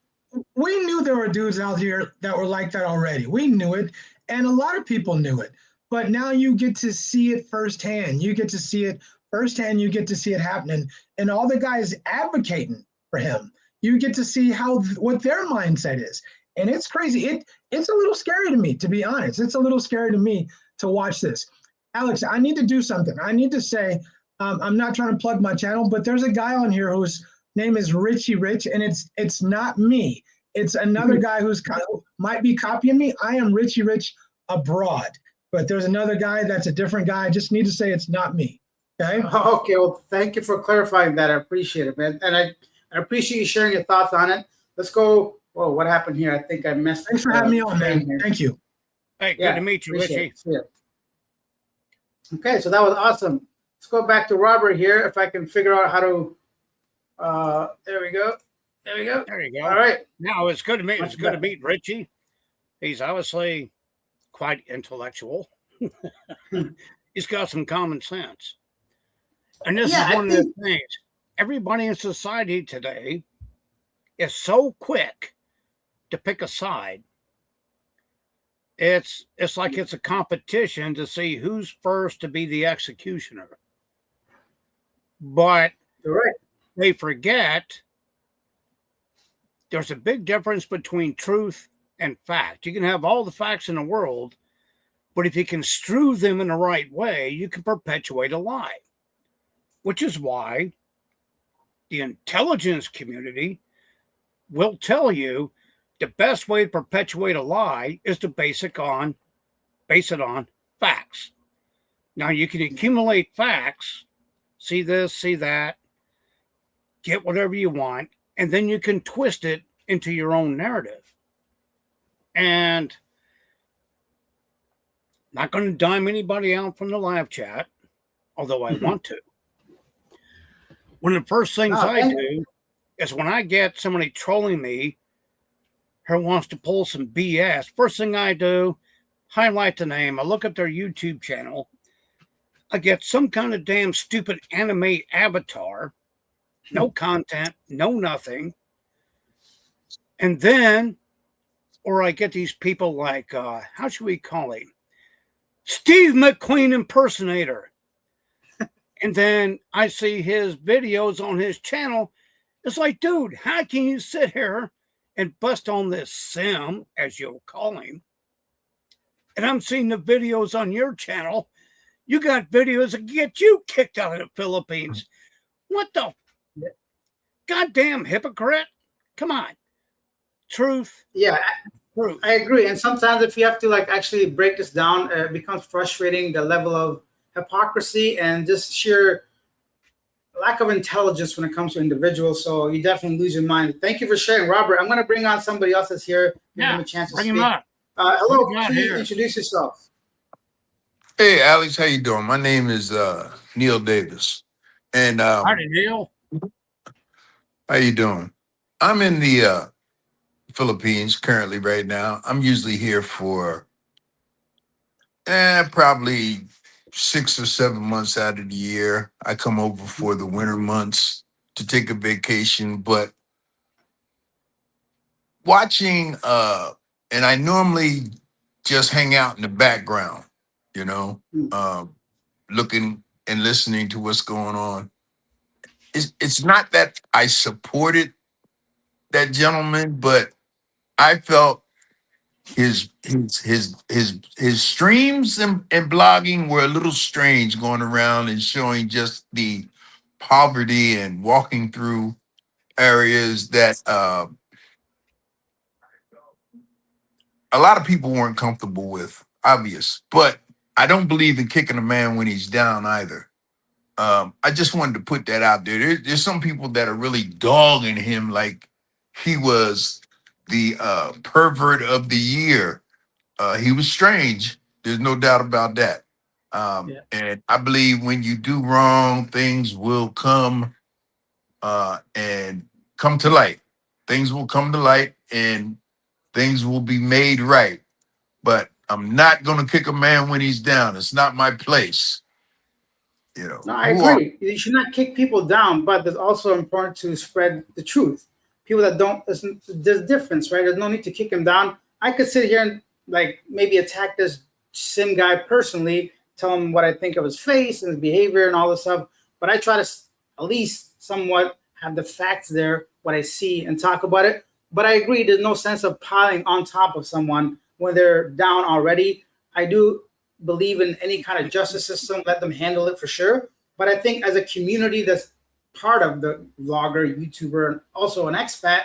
we knew there were dudes out here that were like that already. We knew it, and a lot of people knew it. But now you get to see it firsthand. You get to see it firsthand. You get to see it happening, and all the guys advocating for him. You get to see what their mindset is, and it's crazy. It's a little scary to me, to be honest. It's a little scary to me to watch this. Alex, I need to do something. I need to say, I'm not trying to plug my channel, but there's a guy on here whose name is Richie Rich, and it's not me. It's another guy who's might be copying me. I am Richie Rich abroad, but there's another guy that's a different guy. I just need to say it's not me. Okay. Okay. Well, thank you for clarifying that. I appreciate it, man. And I appreciate you sharing your thoughts on it. Let's go. Whoa, what happened here? I think I messed. Thanks for having me on, man. Here. Thank you. Hey, good to meet you, Richie. Okay, so that was awesome. Let's go back to Robert here. If I can figure out how to. There we go. There we go. There you go. All right. Now it's good to meet. It's good to meet Richie. He's obviously quite intellectual. He's got some common sense. And this is one of the things. Everybody in society today is so quick to pick a side. It's like it's a competition to see who's first to be the executioner. But they forget there's a big difference between truth and fact. You can have all the facts in the world, but if you construe them in the right way, you can perpetuate a lie, which is why the intelligence community will tell you the best way to perpetuate a lie is to base it on facts. Now, you can accumulate facts, see this, see that, get whatever you want, and then you can twist it into your own narrative. And not going to dime anybody out from the live chat, although I want to. One of the first things I do is when I get somebody trolling me who wants to pull some BS, first thing I do, highlight the name. I look at their YouTube channel. I get some kind of damn stupid anime avatar, no content, no nothing. And then, or I get these people like, how should we call him? Steve McQueen impersonator. And then I see his videos on his channel. It's like, dude, how can you sit here and bust on this sim, as you'll call him? And I'm seeing the videos on your channel. You got videos that get you kicked out of the Philippines. What the goddamn hypocrite? Come on. Truth. Yeah, truth. I agree. And sometimes if you have to actually break this down, it becomes frustrating, the level of hypocrisy and just sheer lack of intelligence when it comes to individuals. So you definitely lose your mind. Thank you for sharing, Robert. I'm going to bring on somebody else that's here. Give him a chance to bring speak. him up. Hello, please introduce yourself. Hey, Alex, how you doing? My name is Neil Davis. And Howdy, Neil. how you doing? I'm in the Philippines currently right now. I'm usually here for probably 6 or 7 months out of the year. I come over for the winter months to take a vacation, but watching and I normally just hang out in the background, looking and listening to what's going on. It's not that I supported that gentleman, but I felt his streams and blogging were a little strange, going around and showing just the poverty and walking through areas that a lot of people weren't comfortable with, obvious. But I don't believe in kicking a man when he's down either. I just wanted to put that out there. There's some people that are really dogging him like he was the pervert of the year. He was strange. There's no doubt about that. Yeah. And I believe when you do wrong, things will come and come to light. Things will come to light and things will be made right. But I'm not going to kick a man when he's down. It's not my place. You know, No, I who are agree. You should not kick people down, but it's also important to spread the truth. People that don't, there's difference, right? There's no need to kick him down. I could sit here and like maybe attack this Sim guy personally, tell him what I think of his face and his behavior and all this stuff. But I try to at least somewhat have the facts there, what I see, and talk about it. But I agree, there's no sense of piling on top of someone when they're down already. I do believe in any kind of justice system, let them handle it for sure. But I think as a community that's part of the vlogger, YouTuber, and also an expat,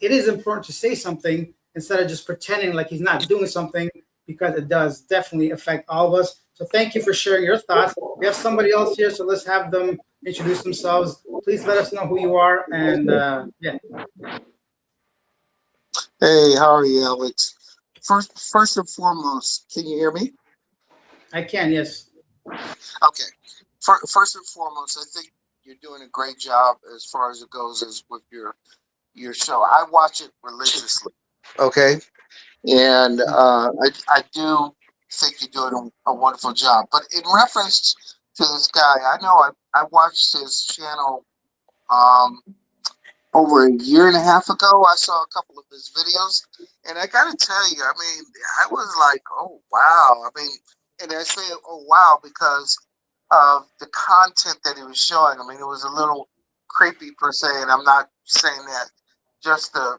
it is important to say something instead of just pretending like he's not doing something, because it does definitely affect all of us. So thank you for sharing your thoughts. We have somebody else here, so let's have them introduce themselves. Please let us know who you are. And yeah. Hey, how are you, Alex? First and foremost, can you hear me? I can, yes. Okay. First and foremost, I think you're doing a great job as far as it goes as with your show. I watch it religiously. Okay, and I do think you're doing a wonderful job. But in reference to this guy, I know I watched his channel over a year and a half ago. I saw a couple of his videos, and I gotta tell you, I mean, I was like, oh wow. I mean, and I say, oh wow, because of the content that he was showing. I mean, it was a little creepy per se, and I'm not saying that just to,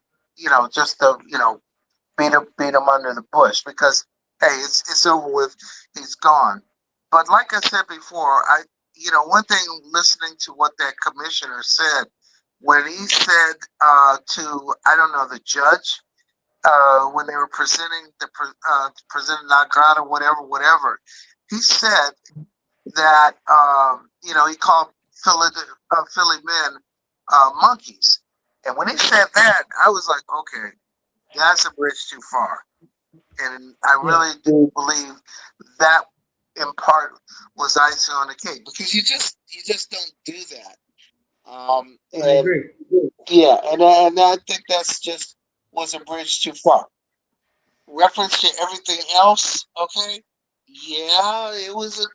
beat him under the bush, because hey, it's over with. He's gone. But like I said before, one thing, listening to what that commissioner said when he said to, I don't know, the judge, when they were presenting presenting not grata, whatever, he said that he called Philly men monkeys, and when he said that, I was like, okay, that's a bridge too far, and I really do believe that in part was icing on the cake, because you just don't do that. I agree. Yeah, and I think that's just was a bridge too far. Reference to everything else, okay? Yeah, it was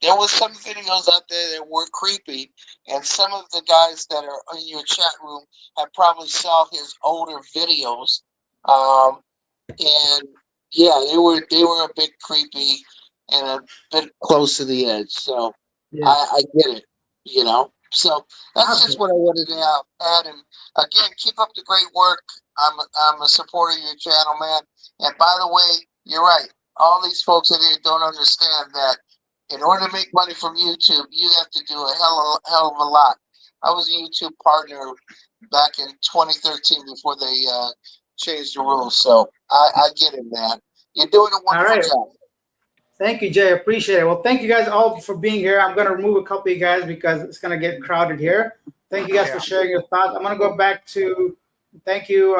there was some videos out there that were creepy, and some of the guys that are in your chat room have probably saw his older videos, and yeah, they were a bit creepy and a bit close to the edge. So Yeah. I get it, So that's just what I wanted to add. And again, keep up the great work. I'm a supporter of your channel, man. And by the way, you're right. All these folks in here don't understand that in order to make money from YouTube, you have to do a hell of a lot. I was a YouTube partner back in 2013 before they changed the rules. So I get it, man. You're doing a wonderful job. Thank you, Jay. I appreciate it. Well, thank you guys all for being here. I'm going to remove a couple of you guys because it's going to get crowded here. Thank you guys for sharing your thoughts. I'm going to go back to, thank you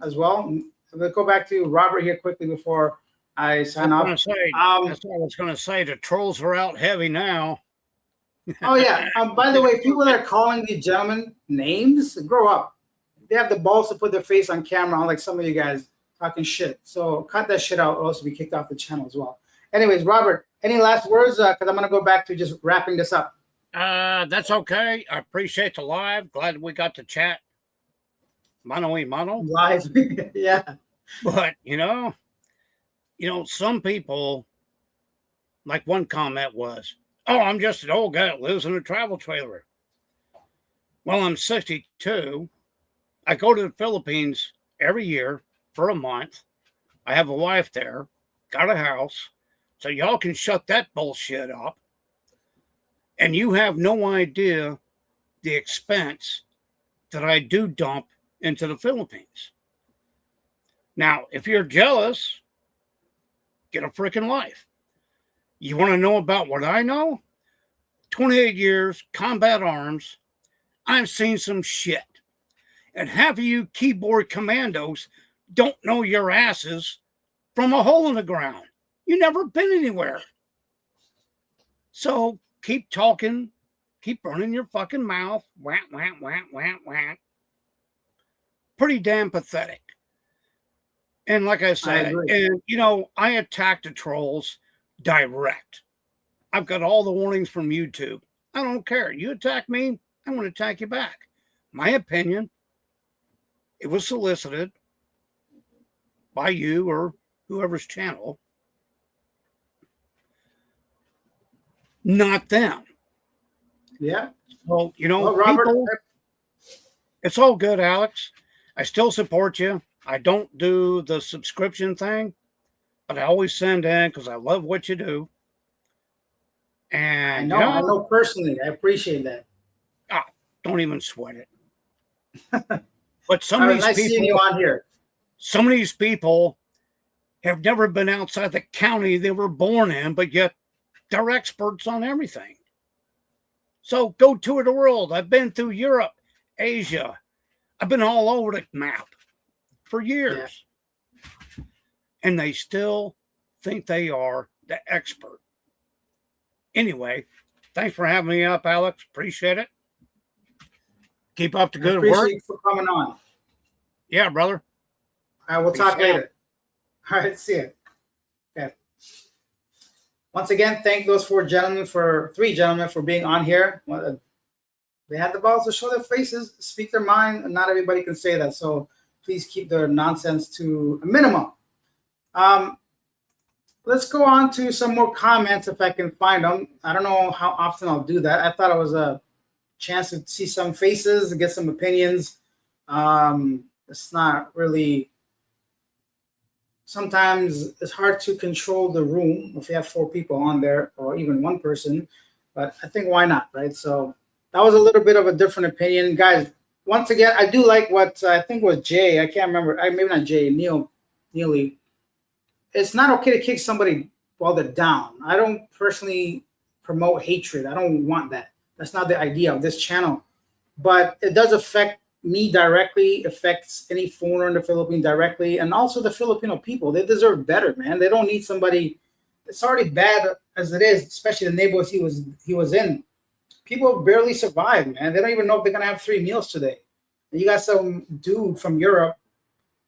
as well. I'm going to go back to Robert here quickly before I sign off. That's what I was going to say. The trolls are out heavy now. Oh, yeah. By the way, people that are calling these gentlemen names, grow up. They have the balls to put their face on camera, unlike some of you guys talking shit. So cut that shit out, or else you'll be kicked off the channel as well. Anyways, Robert, any last words? Because I'm going to go back to just wrapping this up. That's okay. I appreciate the live. Glad we got to chat. Mano y mano. Live. Yeah. But, some people, like one comment was, oh, I'm just an old guy that lives in a travel trailer. Well, I'm 62. I go to the Philippines every year for a month. I have a wife there, got a house, so y'all can shut that bullshit up. And you have no idea the expense that I do dump into the Philippines. Now, if you're jealous, get a freaking life. You want to know about what I know? 28 years, combat arms. I've seen some shit. And half of you keyboard commandos don't know your asses from a hole in the ground. You've never been anywhere. So keep talking, keep running your fucking mouth. Wah, wah, wah, wah, wah. Pretty damn pathetic. And like I said, I attack the trolls direct. I've got all the warnings from YouTube. I don't care. You attack me, I'm going to attack you back. My opinion, it was solicited by you or whoever's channel, not them. Yeah. Well, Well, Robert, people, it's all good, Alex. I still support you. I don't do the subscription thing, but I always send in because I love what you do. And I know personally. I appreciate that. Don't even sweat it. But some of these nice people, seeing you on here. Some of these people have never been outside the county they were born in, but yet they're experts on everything. So go tour the world. I've been through Europe, Asia. I've been all over the map for years. Yeah. And they still think they are the expert. Anyway, thanks for having me up, Alex. Appreciate it. Keep up the good work. Appreciate you for coming on. Yeah, brother. We'll talk later. All right, see you. Okay. Once again, thank those three gentlemen for being on here. They had the balls to show their faces, speak their mind, and not everybody can say that. So please keep their nonsense to a minimum. Let's go on to some more comments if I can find them. I don't know how often I'll do that. I thought it was a chance to see some faces and get some opinions. It's not really, sometimes it's hard to control the room if you have 4 people on there or even 1 person, but I think why not, right? So that was a little bit of a different opinion. Guys, once again, I do like what I think was Jay, I can't remember, maybe not Jay, Neely. It's not okay to kick somebody while they're down. I don't personally promote hatred. I don't want that. That's not the idea of this channel. But it does affect me directly, affects any foreigner in the Philippines directly, and also the Filipino people. They deserve better, man. They don't need somebody. It's already bad as it is, especially the neighborhoods he was in. People barely survive, man. They don't even know if they're gonna have 3 meals today. And you got some dude from Europe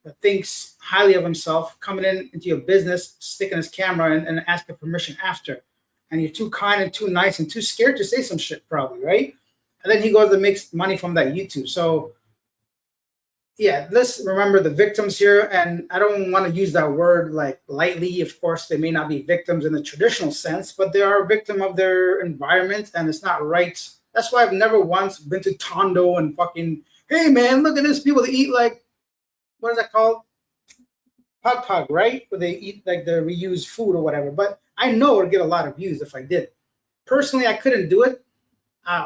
that thinks highly of himself coming into your business, sticking his camera and asking permission after. And you're too kind and too nice and too scared to say some shit, probably, right? And then he goes to make money from that YouTube. So, yeah, let's remember the victims here. And I don't want to use that word like lightly. Of course, they may not be victims in the traditional sense, but they are a victim of their environment, and it's not right. That's why I've never once been to Tondo and fucking, hey, man, look at this. People that eat like, what is that called? Pug, right? Where they eat like the reused food or whatever. But I know it would get a lot of views if I did. Personally, I couldn't do it.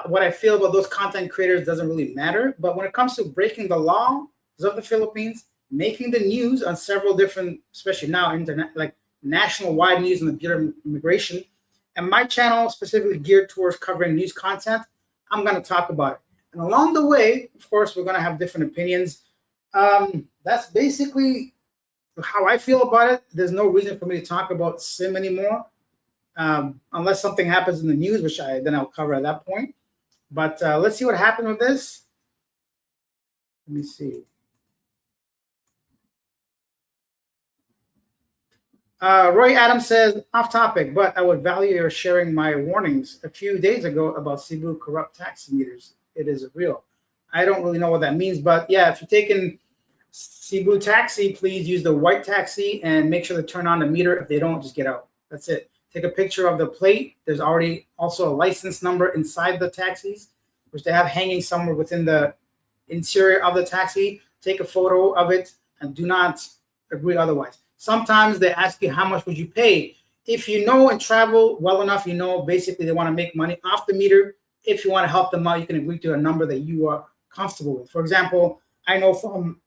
What I feel about those content creators doesn't really matter. But when it comes to breaking the laws of the Philippines, making the news on several different, especially now, like national-wide news on the Bureau of Immigration, and my channel specifically geared towards covering news content, I'm going to talk about it. And along the way, of course, we're going to have different opinions. That's basically how I feel about it. There's no reason for me to talk about SIM anymore, unless something happens in the news, which then I'll cover at that point. But let's see what happened with this. Let me see. Roy Adams says, off topic, but I would value your sharing my warnings a few days ago about Cebu corrupt taxi meters. It is real. I don't really know what that means, but yeah, if you're taking Cebu taxi, please use the white taxi and make sure to turn on the meter. If they don't, just get out. That's it. Take a picture of the plate. There's already also a license number inside the taxis, which they have hanging somewhere within the interior of the taxi. Take a photo of it and do not agree otherwise. Sometimes they ask you how much would you pay. If you know and travel well enough, you know basically they want to make money off the meter. If you want to help them out, you can agree to a number that you are comfortable with. For example, I know from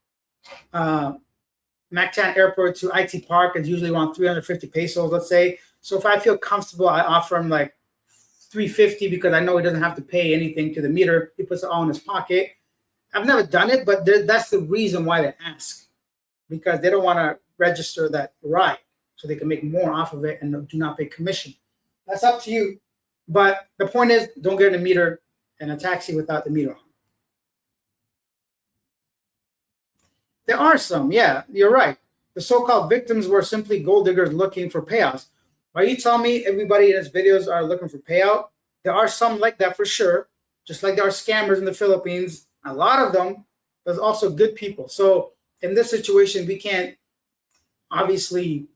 Mactan Airport to IT Park is usually around 350 pesos, let's say. So if I feel comfortable, I offer him like 350 because I know he doesn't have to pay anything to the meter. He puts it all in his pocket. I've never done it, but that's the reason why they ask, because they don't want to register that ride so they can make more off of it and do not pay commission. That's up to you. But the point is, don't get in a meter and a taxi without the meter on. There are some, yeah, you're right. The so-called victims were simply gold diggers looking for payouts. Are you telling me everybody in his videos are looking for payout? There are some like that for sure, just like there are scammers in the Philippines. A lot of them, there's also good people. So in this situation, we can't obviously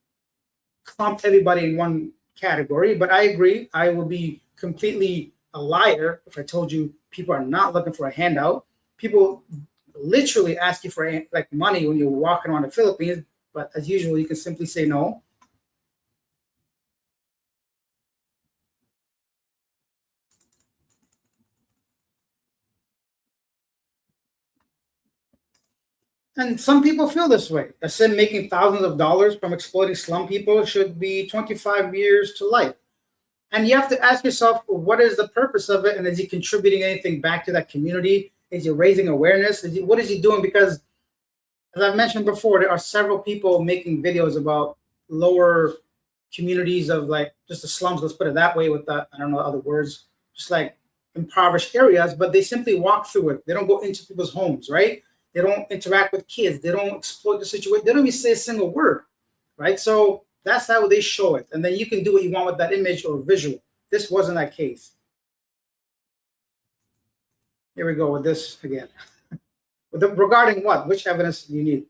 clump everybody in one category, but I agree. I will be completely a liar if I told you people are not looking for a handout. People literally ask you for like money when you're walking around the Philippines, but as usual, you can simply say no. And some people feel this way. A sin making thousands of dollars from exploiting slum people should be 25 years to life. And you have to ask yourself, what is the purpose of it? And is he contributing anything back to that community? Is he raising awareness? What is he doing? Because as I've mentioned before, there are several people making videos about lower communities of like just the slums, let's put it that way with that, I don't know other words, just like impoverished areas, but they simply walk through it. They don't go into people's homes, right? They don't interact with kids. They don't exploit the situation. They don't even say a single word, right? So that's how they show it. And then you can do what you want with that image or visual. This wasn't that case. Here we go with this again. Regarding what? Which evidence do you need?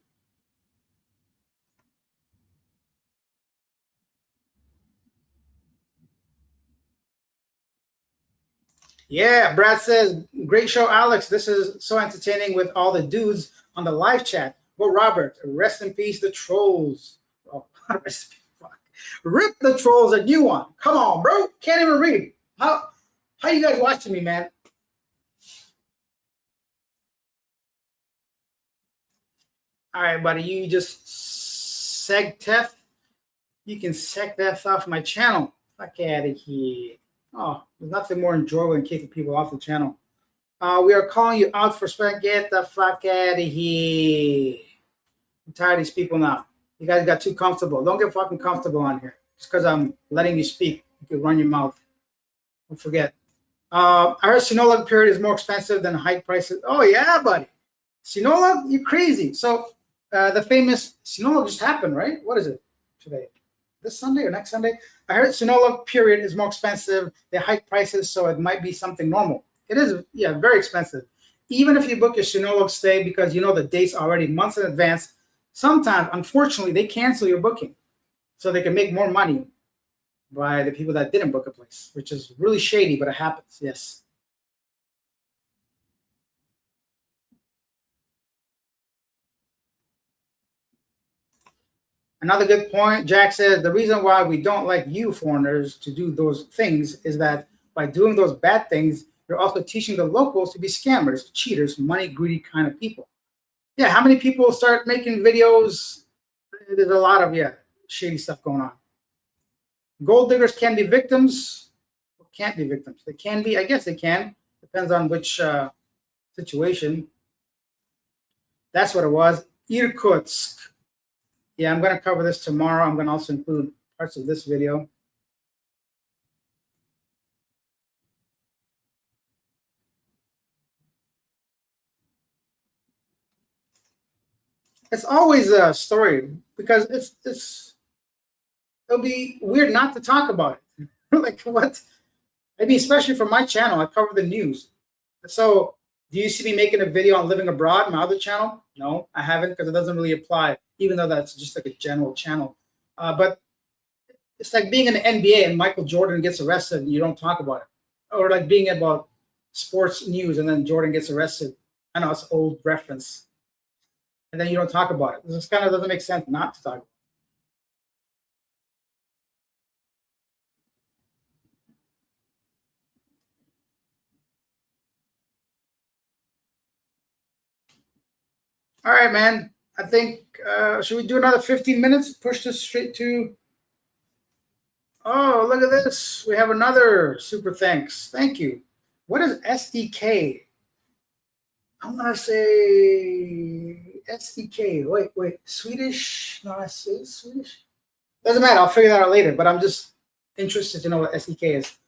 Yeah, Brad says, great show, Alex. This is so entertaining with all the dudes on the live chat. Well, Robert, rest in peace, the trolls. Oh, rest in peace. Fuck. Rip the trolls a new one. Come on, bro. Can't even read. How you guys watching me, man? All right, buddy. You just seg Tef. You can seg that off my channel. Fuck out of here. Oh, there's nothing more enjoyable than kicking people off the channel. We are calling you out for spec. Get the fuck out of here. I'm tired of these people now. You guys got too comfortable. Don't get fucking comfortable on here. Just because I'm letting you speak. You can run your mouth. Don't forget. I heard Sinulog period is more expensive than hike prices. Oh, yeah, buddy. Sinulog? You crazy. So the famous Sinulog just happened, right? What is it today? This Sunday or next Sunday? I heard Sinulog period is more expensive. They hike prices, so it might be something normal. It is, yeah, very expensive. Even if you book your Sinulog stay because you know the date's already months in advance, sometimes, unfortunately, they cancel your booking so they can make more money by the people that didn't book a place, which is really shady, but it happens, yes. Another good point, Jack says, the reason why we don't like you foreigners to do those things is that by doing those bad things, you're also teaching the locals to be scammers, cheaters, money greedy kind of people. Yeah, how many people start making videos? There's a lot of, yeah, shady stuff going on. Gold diggers can be victims, or can't be victims. They can be, I guess they can. Depends on which situation. That's what it was. Irkutsk. Yeah, I'm going to cover this tomorrow. I'm going to also include parts of this video. It's always a story because it'll be weird not to talk about it. Like what? I mean, especially for my channel, I cover the news. So do you see me making a video on living abroad, my other channel? No, I haven't because it doesn't really apply, even though that's just like a general channel. But it's like being in the NBA and Michael Jordan gets arrested and you don't talk about it. Or like being about sports news and then Jordan gets arrested. I know it's an old reference. and then you don't talk about it. This kind of doesn't make sense not to talk about it. All right, man. I think, should we do another 15 minutes? Push this straight to, oh, look at this. We have another super thanks. Thank you. What is SDK? I'm going to say SDK. Wait. Swedish? No, I say Swedish. Doesn't matter. I'll figure that out later, but I'm just interested to know what SDK is.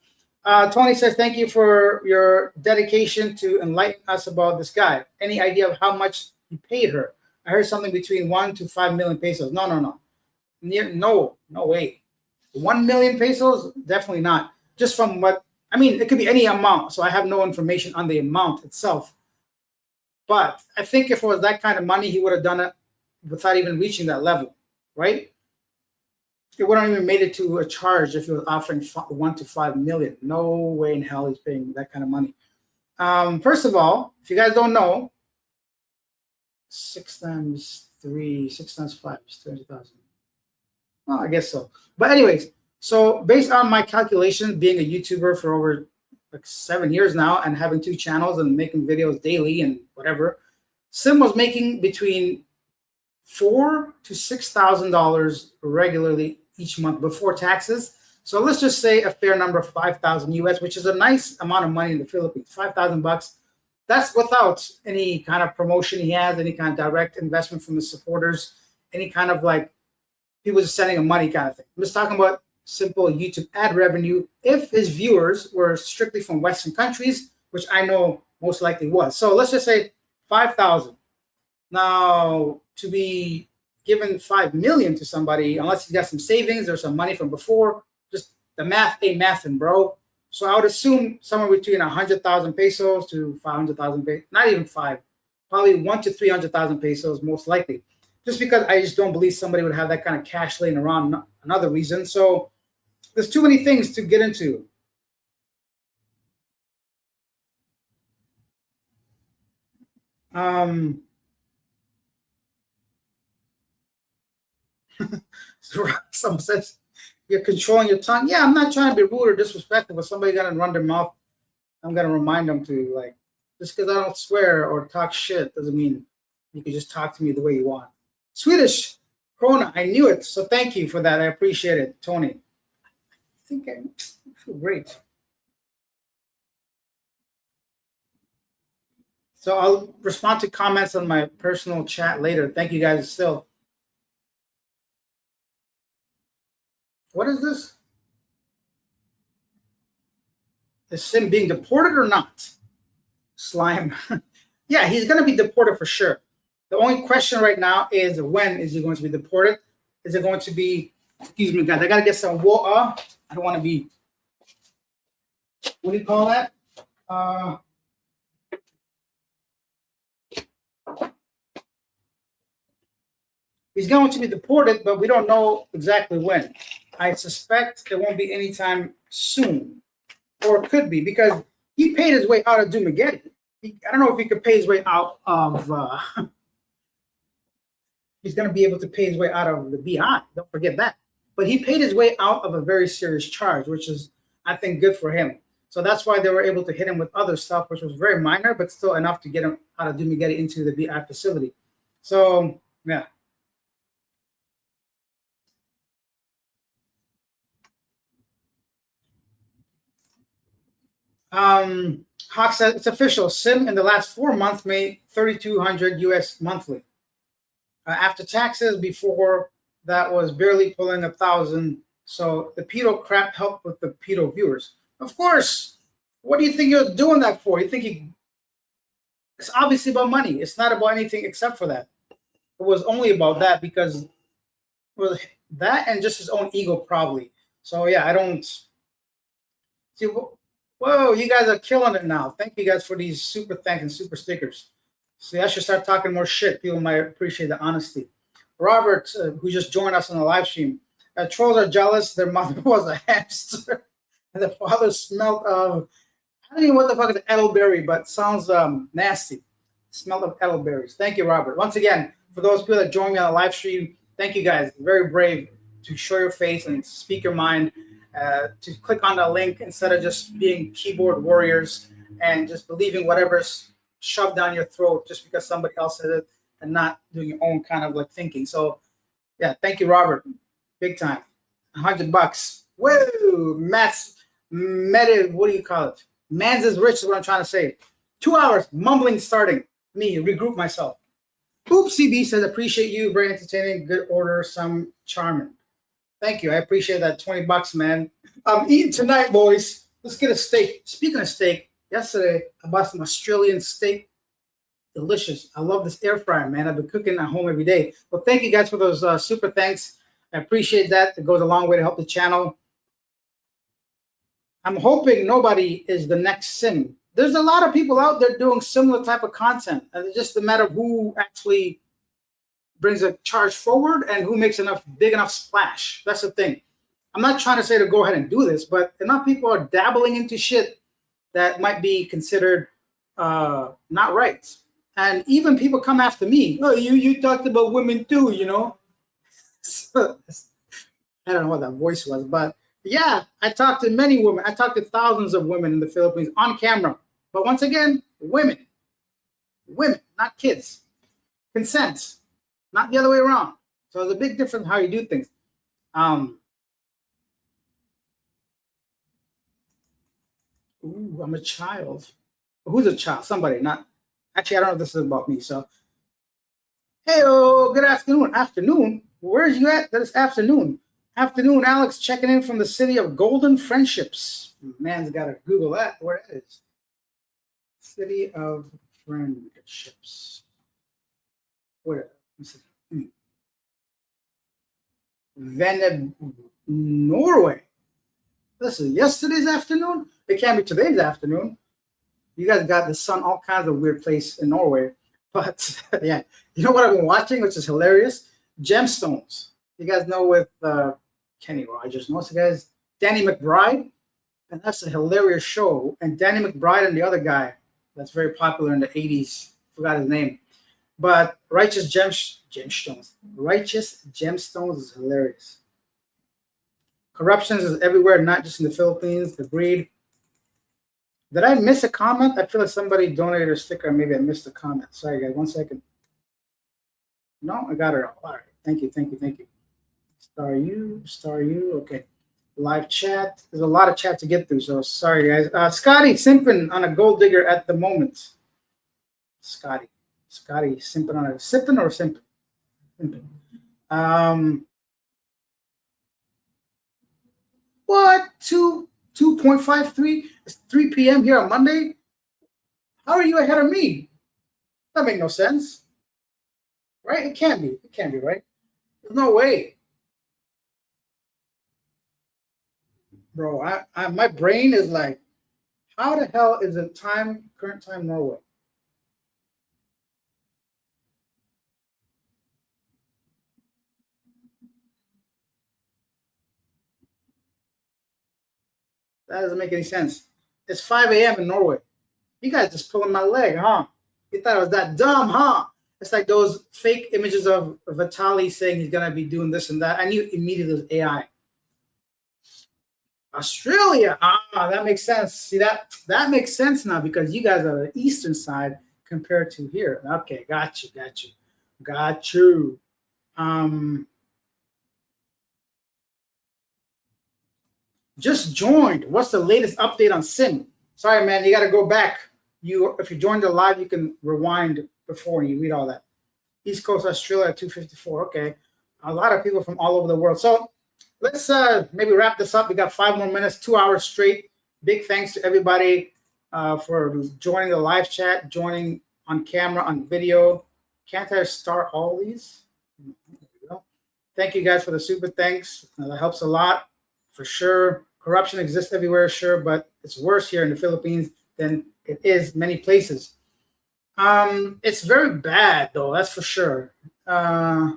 Tony says, thank you for your dedication to enlighten us about this guy. Any idea of how much he paid her? I heard something between 1 to 5 million pesos. No. No way. 1 million pesos? Definitely not. Just from what, I mean, it could be any amount. So I have no information on the amount itself. But I think if it was that kind of money, he would have done it without even reaching that level, right? It wouldn't even made it to a charge if he was offering 1 to 5 million. No way in hell he's paying that kind of money. First of all, if you guys don't know, 6 times 3, 6 times 5 is 200,000. Well, I guess so. But anyways, so based on my calculation, being a YouTuber for over like 7 years now and having 2 channels and making videos daily and whatever, Sim was making between $4,000 to $6,000 regularly each month before taxes. So let's just say a fair number of 5,000 US, which is a nice amount of money in the Philippines. $5,000. That's without any kind of promotion he has, any kind of direct investment from the supporters, any kind of like people just sending him money kind of thing. I'm just talking about simple YouTube ad revenue if his viewers were strictly from Western countries, which I know most likely was. So let's just say 5,000. Now, to be given 5 million to somebody, unless he's got some savings or some money from before, just the math ain't mathin', bro. So I would assume somewhere between 100,000 pesos to 500,000 pesos, not even 5, probably 1 to 300,000 pesos most likely. Just because I just don't believe somebody would have that kind of cash laying around. Another reason. So there's too many things to get into. Someone says you're controlling your tongue. Yeah, I'm not trying to be rude or disrespectful, but somebody got to run their mouth. I'm gonna remind them to, like, just because I don't swear or talk shit doesn't mean you can just talk to me the way you want. Swedish krona, I knew it. So thank you for that. I appreciate it, Tony. I think I feel great. So I'll respond to comments on my personal chat later. Thank you guys still. What is this? Is Sim being deported or not? Slime. Yeah, he's going to be deported for sure. The only question right now is when is he going to be deported? Is it going to be, excuse me, guys, I got to get some water. I don't want to be, what do you call that? He's going to be deported, but we don't know exactly when. I suspect it won't be anytime soon, or it could be, because he paid his way out of Dumageddon. I don't know if he could pay his way out of, he's going to be able to pay his way out of the BI. Don't forget that. But he paid his way out of a very serious charge, which is, I think, good for him. So that's why they were able to hit him with other stuff, which was very minor, but still enough to get him out of Dumageddon into the BI facility. So, yeah. Hawk said it's official. Sim in the last 4 months made 3,200 US monthly. After taxes, before that was barely pulling 1,000. So the pedo crap helped with the pedo viewers. Of course. What do you think you're doing that for? You think it's obviously about money. It's not about anything except for that. It was only about that because it was that and just his own ego probably. So yeah, I don't see. Whoa, you guys are killing it now. Thank you guys for these super thanks and super stickers. See, I should start talking more shit. People might appreciate the honesty. Robert, who just joined us on the live stream. Trolls are jealous. Their mother was a hamster. And the father smelled of, I don't even know what the fuck is elderberry, but sounds nasty. Smell of elderberries. Thank you, Robert. Once again, For those people that join me on the live stream, thank you guys. Very brave to show your face and speak your mind, to click on the link instead of just being keyboard warriors and just believing whatever's shoved down your throat just because somebody else said it and not doing your own kind of like thinking. So yeah, thank you, Robert. Big time. $100. Woo! What do you call it? Man's is rich is what I'm trying to say. 2 hours, mumbling starting. Me, regroup myself. Oopsie B says, appreciate you. Very entertaining. Good order. Some charming. Thank you. I appreciate that. $20, man. I'm eating tonight, boys. Let's get a steak. Speaking of steak, yesterday I bought some Australian steak. Delicious. I love this air fryer, man. I've been cooking at home every day. Well, thank you guys for those super thanks. I appreciate that. It goes a long way to help the channel. I'm hoping nobody is the next Sim. There's a lot of people out there doing similar type of content. And it's just a matter of who actually brings a charge forward and who makes big enough splash. That's the thing. I'm not trying to say to go ahead and do this, but enough people are dabbling into shit that might be considered not right. And even people come after me. Oh, you talked about women too, you know? I don't know what that voice was, but yeah, I talked to many women. I talked to thousands of women in the Philippines on camera. But once again, women, not kids. Consent, not the other way around. So there's a big difference how you do things. Ooh, I'm a child. Who's a child? Somebody, not. Actually, I don't know if this is about me. So, hey, good afternoon. Afternoon? Where's you at this afternoon? Afternoon, Alex, checking in from the city of Golden Friendships. Man's got to Google that. Where it is. City of Friendships. Where? Norway. This is yesterday's afternoon? It can't be today's afternoon. You guys got the sun all kinds of weird place in Norway. But yeah, you know what I've been watching, which is hilarious? Gemstones. You guys know with Kenny Rogers, most of the guys, Danny McBride, and that's a hilarious show. And Danny McBride and the other guy that's very popular in the 80s, forgot his name. But Righteous Gemstones is hilarious. Corruption is everywhere, not just in the Philippines. The greed. Did I miss a comment? I feel like somebody donated a sticker. Maybe I missed a comment. Sorry, guys. 1 second. No, I got it all. All right. Thank you. Star you. Okay. Live chat. There's a lot of chat to get through, so sorry, guys. Scotty simping on a gold digger at the moment. Scotty simping on a sipping or simping? What? 2.53? It's 3 p.m. here on Monday? How are you ahead of me? That makes no sense. Right? It can't be, right? There's no way. Bro, my brain is like, how the hell is the current time Norway? That doesn't make any sense. It's 5 a.m. in Norway. You guys just pulling my leg, huh? You thought I was that dumb, huh? It's like those fake images of Vitaly saying he's going to be doing this and that. I knew immediately it was AI. Australia. That makes sense. See, that makes sense now because you guys are the eastern side compared to here. Okay, got you. Just joined. What's the latest update on SIM? Sorry, man, you got to go back. If you joined the live, you can rewind before and you read all that. East Coast Australia at 2:54. Okay, a lot of people from all over the world. So let's maybe wrap this up. We got 5 more minutes, 2 hours straight. Big thanks to everybody for joining the live chat, joining on camera, on video. Can't I start all these? There we go. Thank you guys for the super thanks. That helps a lot. For sure, corruption exists everywhere, sure, but it's worse here in the Philippines than it is many places. It's very bad, though, that's for sure. I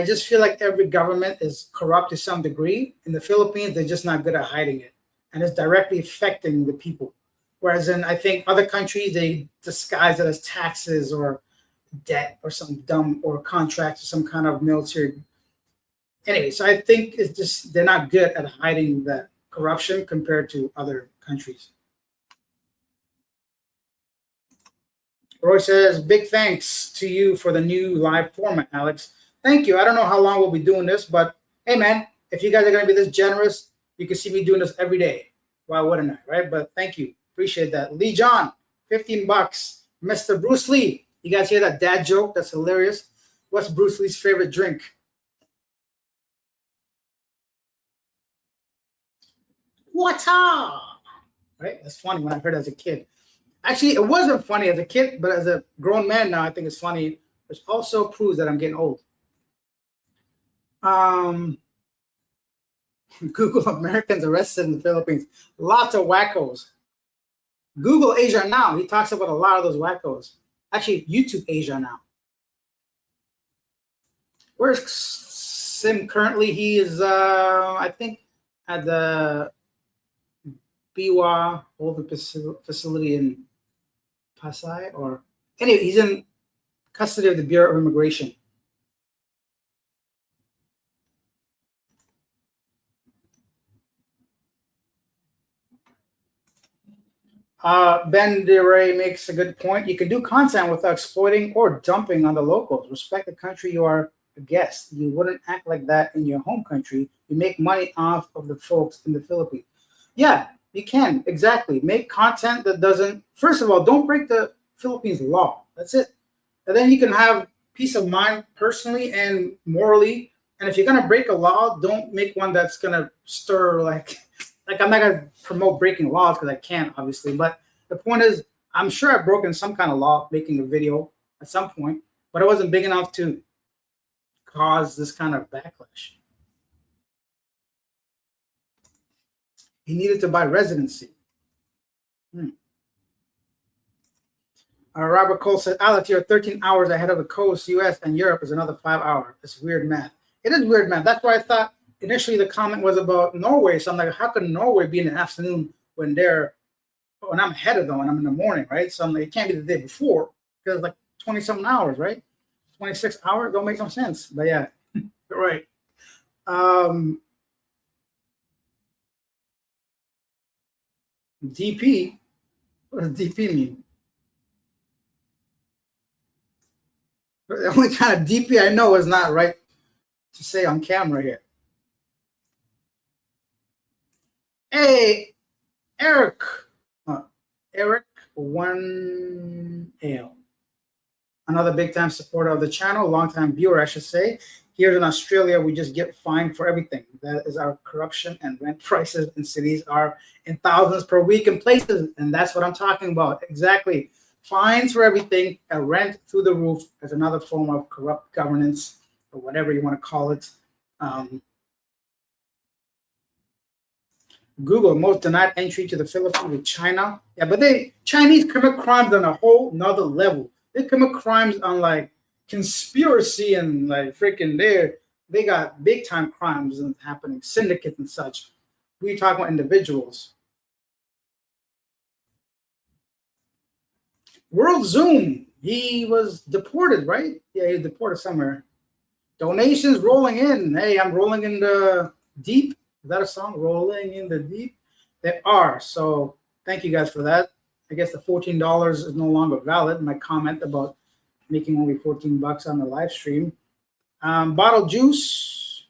just feel like every government is corrupt to some degree. In the Philippines, they're just not good at hiding it, and it's directly affecting the people. Whereas in, I think, other countries, they disguise it as taxes or debt or something dumb or contract or some kind of military. Anyway, so I think it's just they're not good at hiding the corruption compared to other countries. Roy says, big thanks to you for the new live format, Alex. Thank you. I don't know how long we'll be doing this, but hey, man, if you guys are going to be this generous, you can see me doing this every day. Why wouldn't I, right? But thank you. Appreciate that. Lee John, $15. Mr. Bruce Lee, you guys hear that dad joke? That's hilarious. What's Bruce Lee's favorite drink? Water. Right? That's funny when I heard it as a kid. Actually, it wasn't funny as a kid, but as a grown man now, I think it's funny, which also proves that I'm getting old. Google Americans arrested in the Philippines. Lots of wackos. Google Asia Now. He talks about a lot of those wackos. Actually, YouTube Asia Now. Where's Sim currently? He is, I think, at the Biwa holding facility in Pasay, or anyway, he's in custody of the Bureau of Immigration. Ben DeRay makes a good point. You can do content without exploiting or dumping on the locals. Respect the country you are a guest. You wouldn't act like that in your home country. You make money off of the folks in the Philippines. Yeah, you can. Exactly. Make content that doesn't, first of all, don't break the Philippines law. That's it. And then you can have peace of mind personally and morally. And if you're going to break a law, don't make one that's going to stir like I'm not going to promote breaking laws because I can't, obviously. But the point is, I'm sure I've broken some kind of law making a video at some point, but it wasn't big enough to cause this kind of backlash. He needed to buy residency. Robert Cole said, Alex, you're 13 hours ahead of the coast. US and Europe is another 5 hours. It's weird math. It is weird math. That's why I thought initially the comment was about Norway. So I'm like, how can Norway be in the afternoon when I'm ahead of them and I'm in the morning, right? So I'm like, it can't be the day before because it's like 20-something hours, right? 26 hours don't make no sense. But yeah, you're right. DP, what does DP mean? The only kind of DP I know is not right to say on camera here. Hey, Eric 1L, another big time supporter of the channel, long time viewer, I should say. Here in Australia, we just get fined for everything. That is our corruption, and rent prices in cities are in thousands per week in places, and that's what I'm talking about. Exactly. Fines for everything, and rent through the roof as another form of corrupt governance, or whatever you want to call it. Google, most denied entry to the Philippines with China. Yeah, but Chinese commit crimes on a whole nother level. They commit crimes on like conspiracy and like freaking they got big time crimes and happening, syndicates and such. We talk about individuals. World Zoom, he was deported, right? Yeah, he was deported somewhere. Donations rolling in. Hey, I'm rolling in the deep. Is that a song? Rolling in the deep? They are. So thank you guys for that. I guess the $14 is no longer valid. My comment about making only $14 on the live stream. Bottled juice.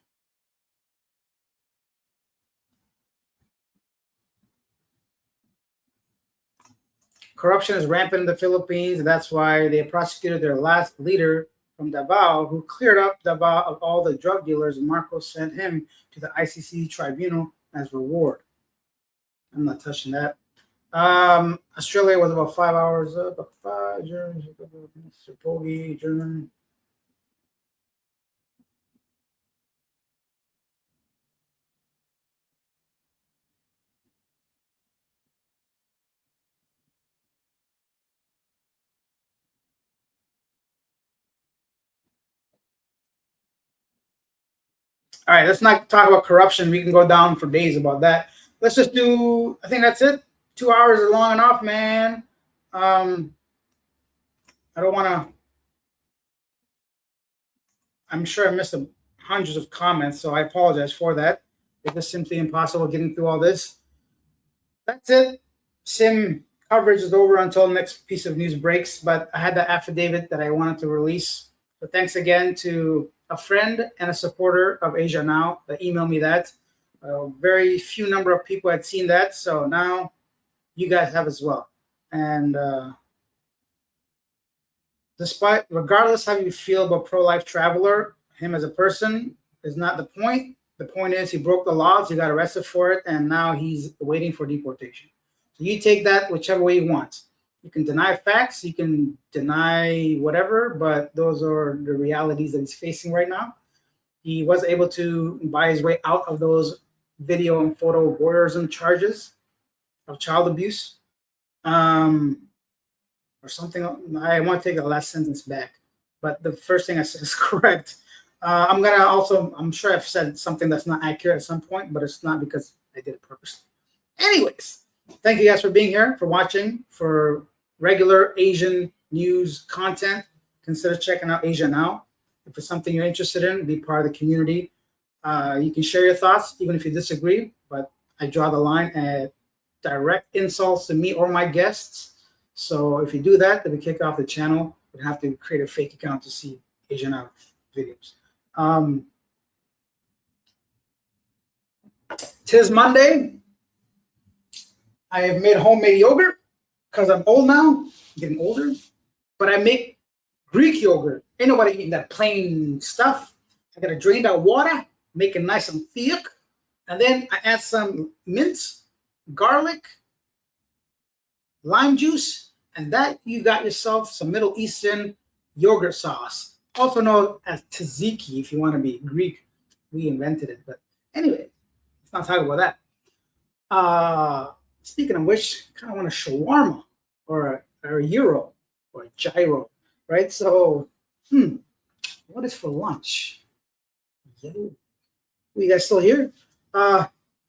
Corruption is rampant in the Philippines. That's why they prosecuted their last leader from Davao, who cleared up Davao of all the drug dealers, and Marcos sent him to the ICC tribunal as reward. I'm not touching that. Australia was about 5 hours up. German. All right, let's not talk about corruption. We can go down for days about that. Let's just do, I think that's it. 2 hours is long enough, man. I don't want to I'm sure I missed hundreds of comments, so I apologize for that. It was simply impossible getting through all this. That's it. Sim coverage is over until the next piece of news breaks, but I had the affidavit that I wanted to release. So thanks again to a friend and a supporter of Asia Now that emailed me that. Very few number of people had seen that, so now you guys have as well. And regardless how you feel about pro-life traveler, him as a person is not the point. The point is he broke the laws, he got arrested for it, and now he's waiting for deportation. So you take that whichever way you want. You can deny facts, you can deny whatever, but those are the realities that he's facing right now. He was able to buy his way out of those video and photo voyeurism charges of child abuse. Or something. I want to take the last sentence back, but the first thing I said is correct. I'm sure I've said something that's not accurate at some point, but it's not because I did it purposely. Anyways, thank you guys for being here, for watching. For regular Asian news content, consider checking out Asia Now. If it's something you're interested in, be part of the community. You can share your thoughts, even if you disagree, but I draw the line at direct insults to me or my guests. So if you do that, then we kick off the channel. We'd have to create a fake account to see Asia Now videos. Tis Monday. I have made homemade yogurt because I'm old now, getting older. But I make Greek yogurt. Ain't nobody eating that plain stuff. I gotta drain that water, make it nice and thick, and then I add some mint, garlic, lime juice, and that you got yourself some Middle Eastern yogurt sauce, also known as tzatziki if you want to be Greek. We invented it, but anyway, let's not talk about that. Speaking of which, I kind of want a shawarma or a gyro or a gyro, right? So, what is for lunch? Yo, you guys still here?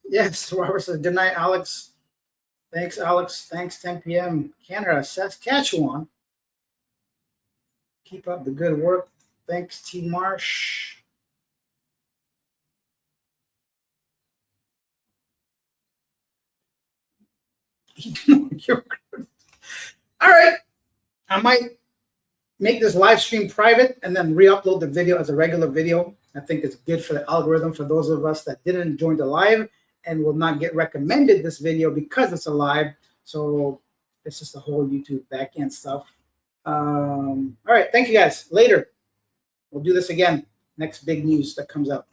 Yes, Robert says, good night, Alex. Thanks, Alex. Thanks, 10 p.m. Canada, Saskatchewan. Keep up the good work. Thanks, T. Marsh. All right. I might make this live stream private and then re-upload the video as a regular video. I think it's good for the algorithm for those of us that didn't join the live and will not get recommended this video because it's a live. So it's just the whole YouTube backend stuff. All right. Thank you guys. Later. We'll do this again. Next big news that comes up.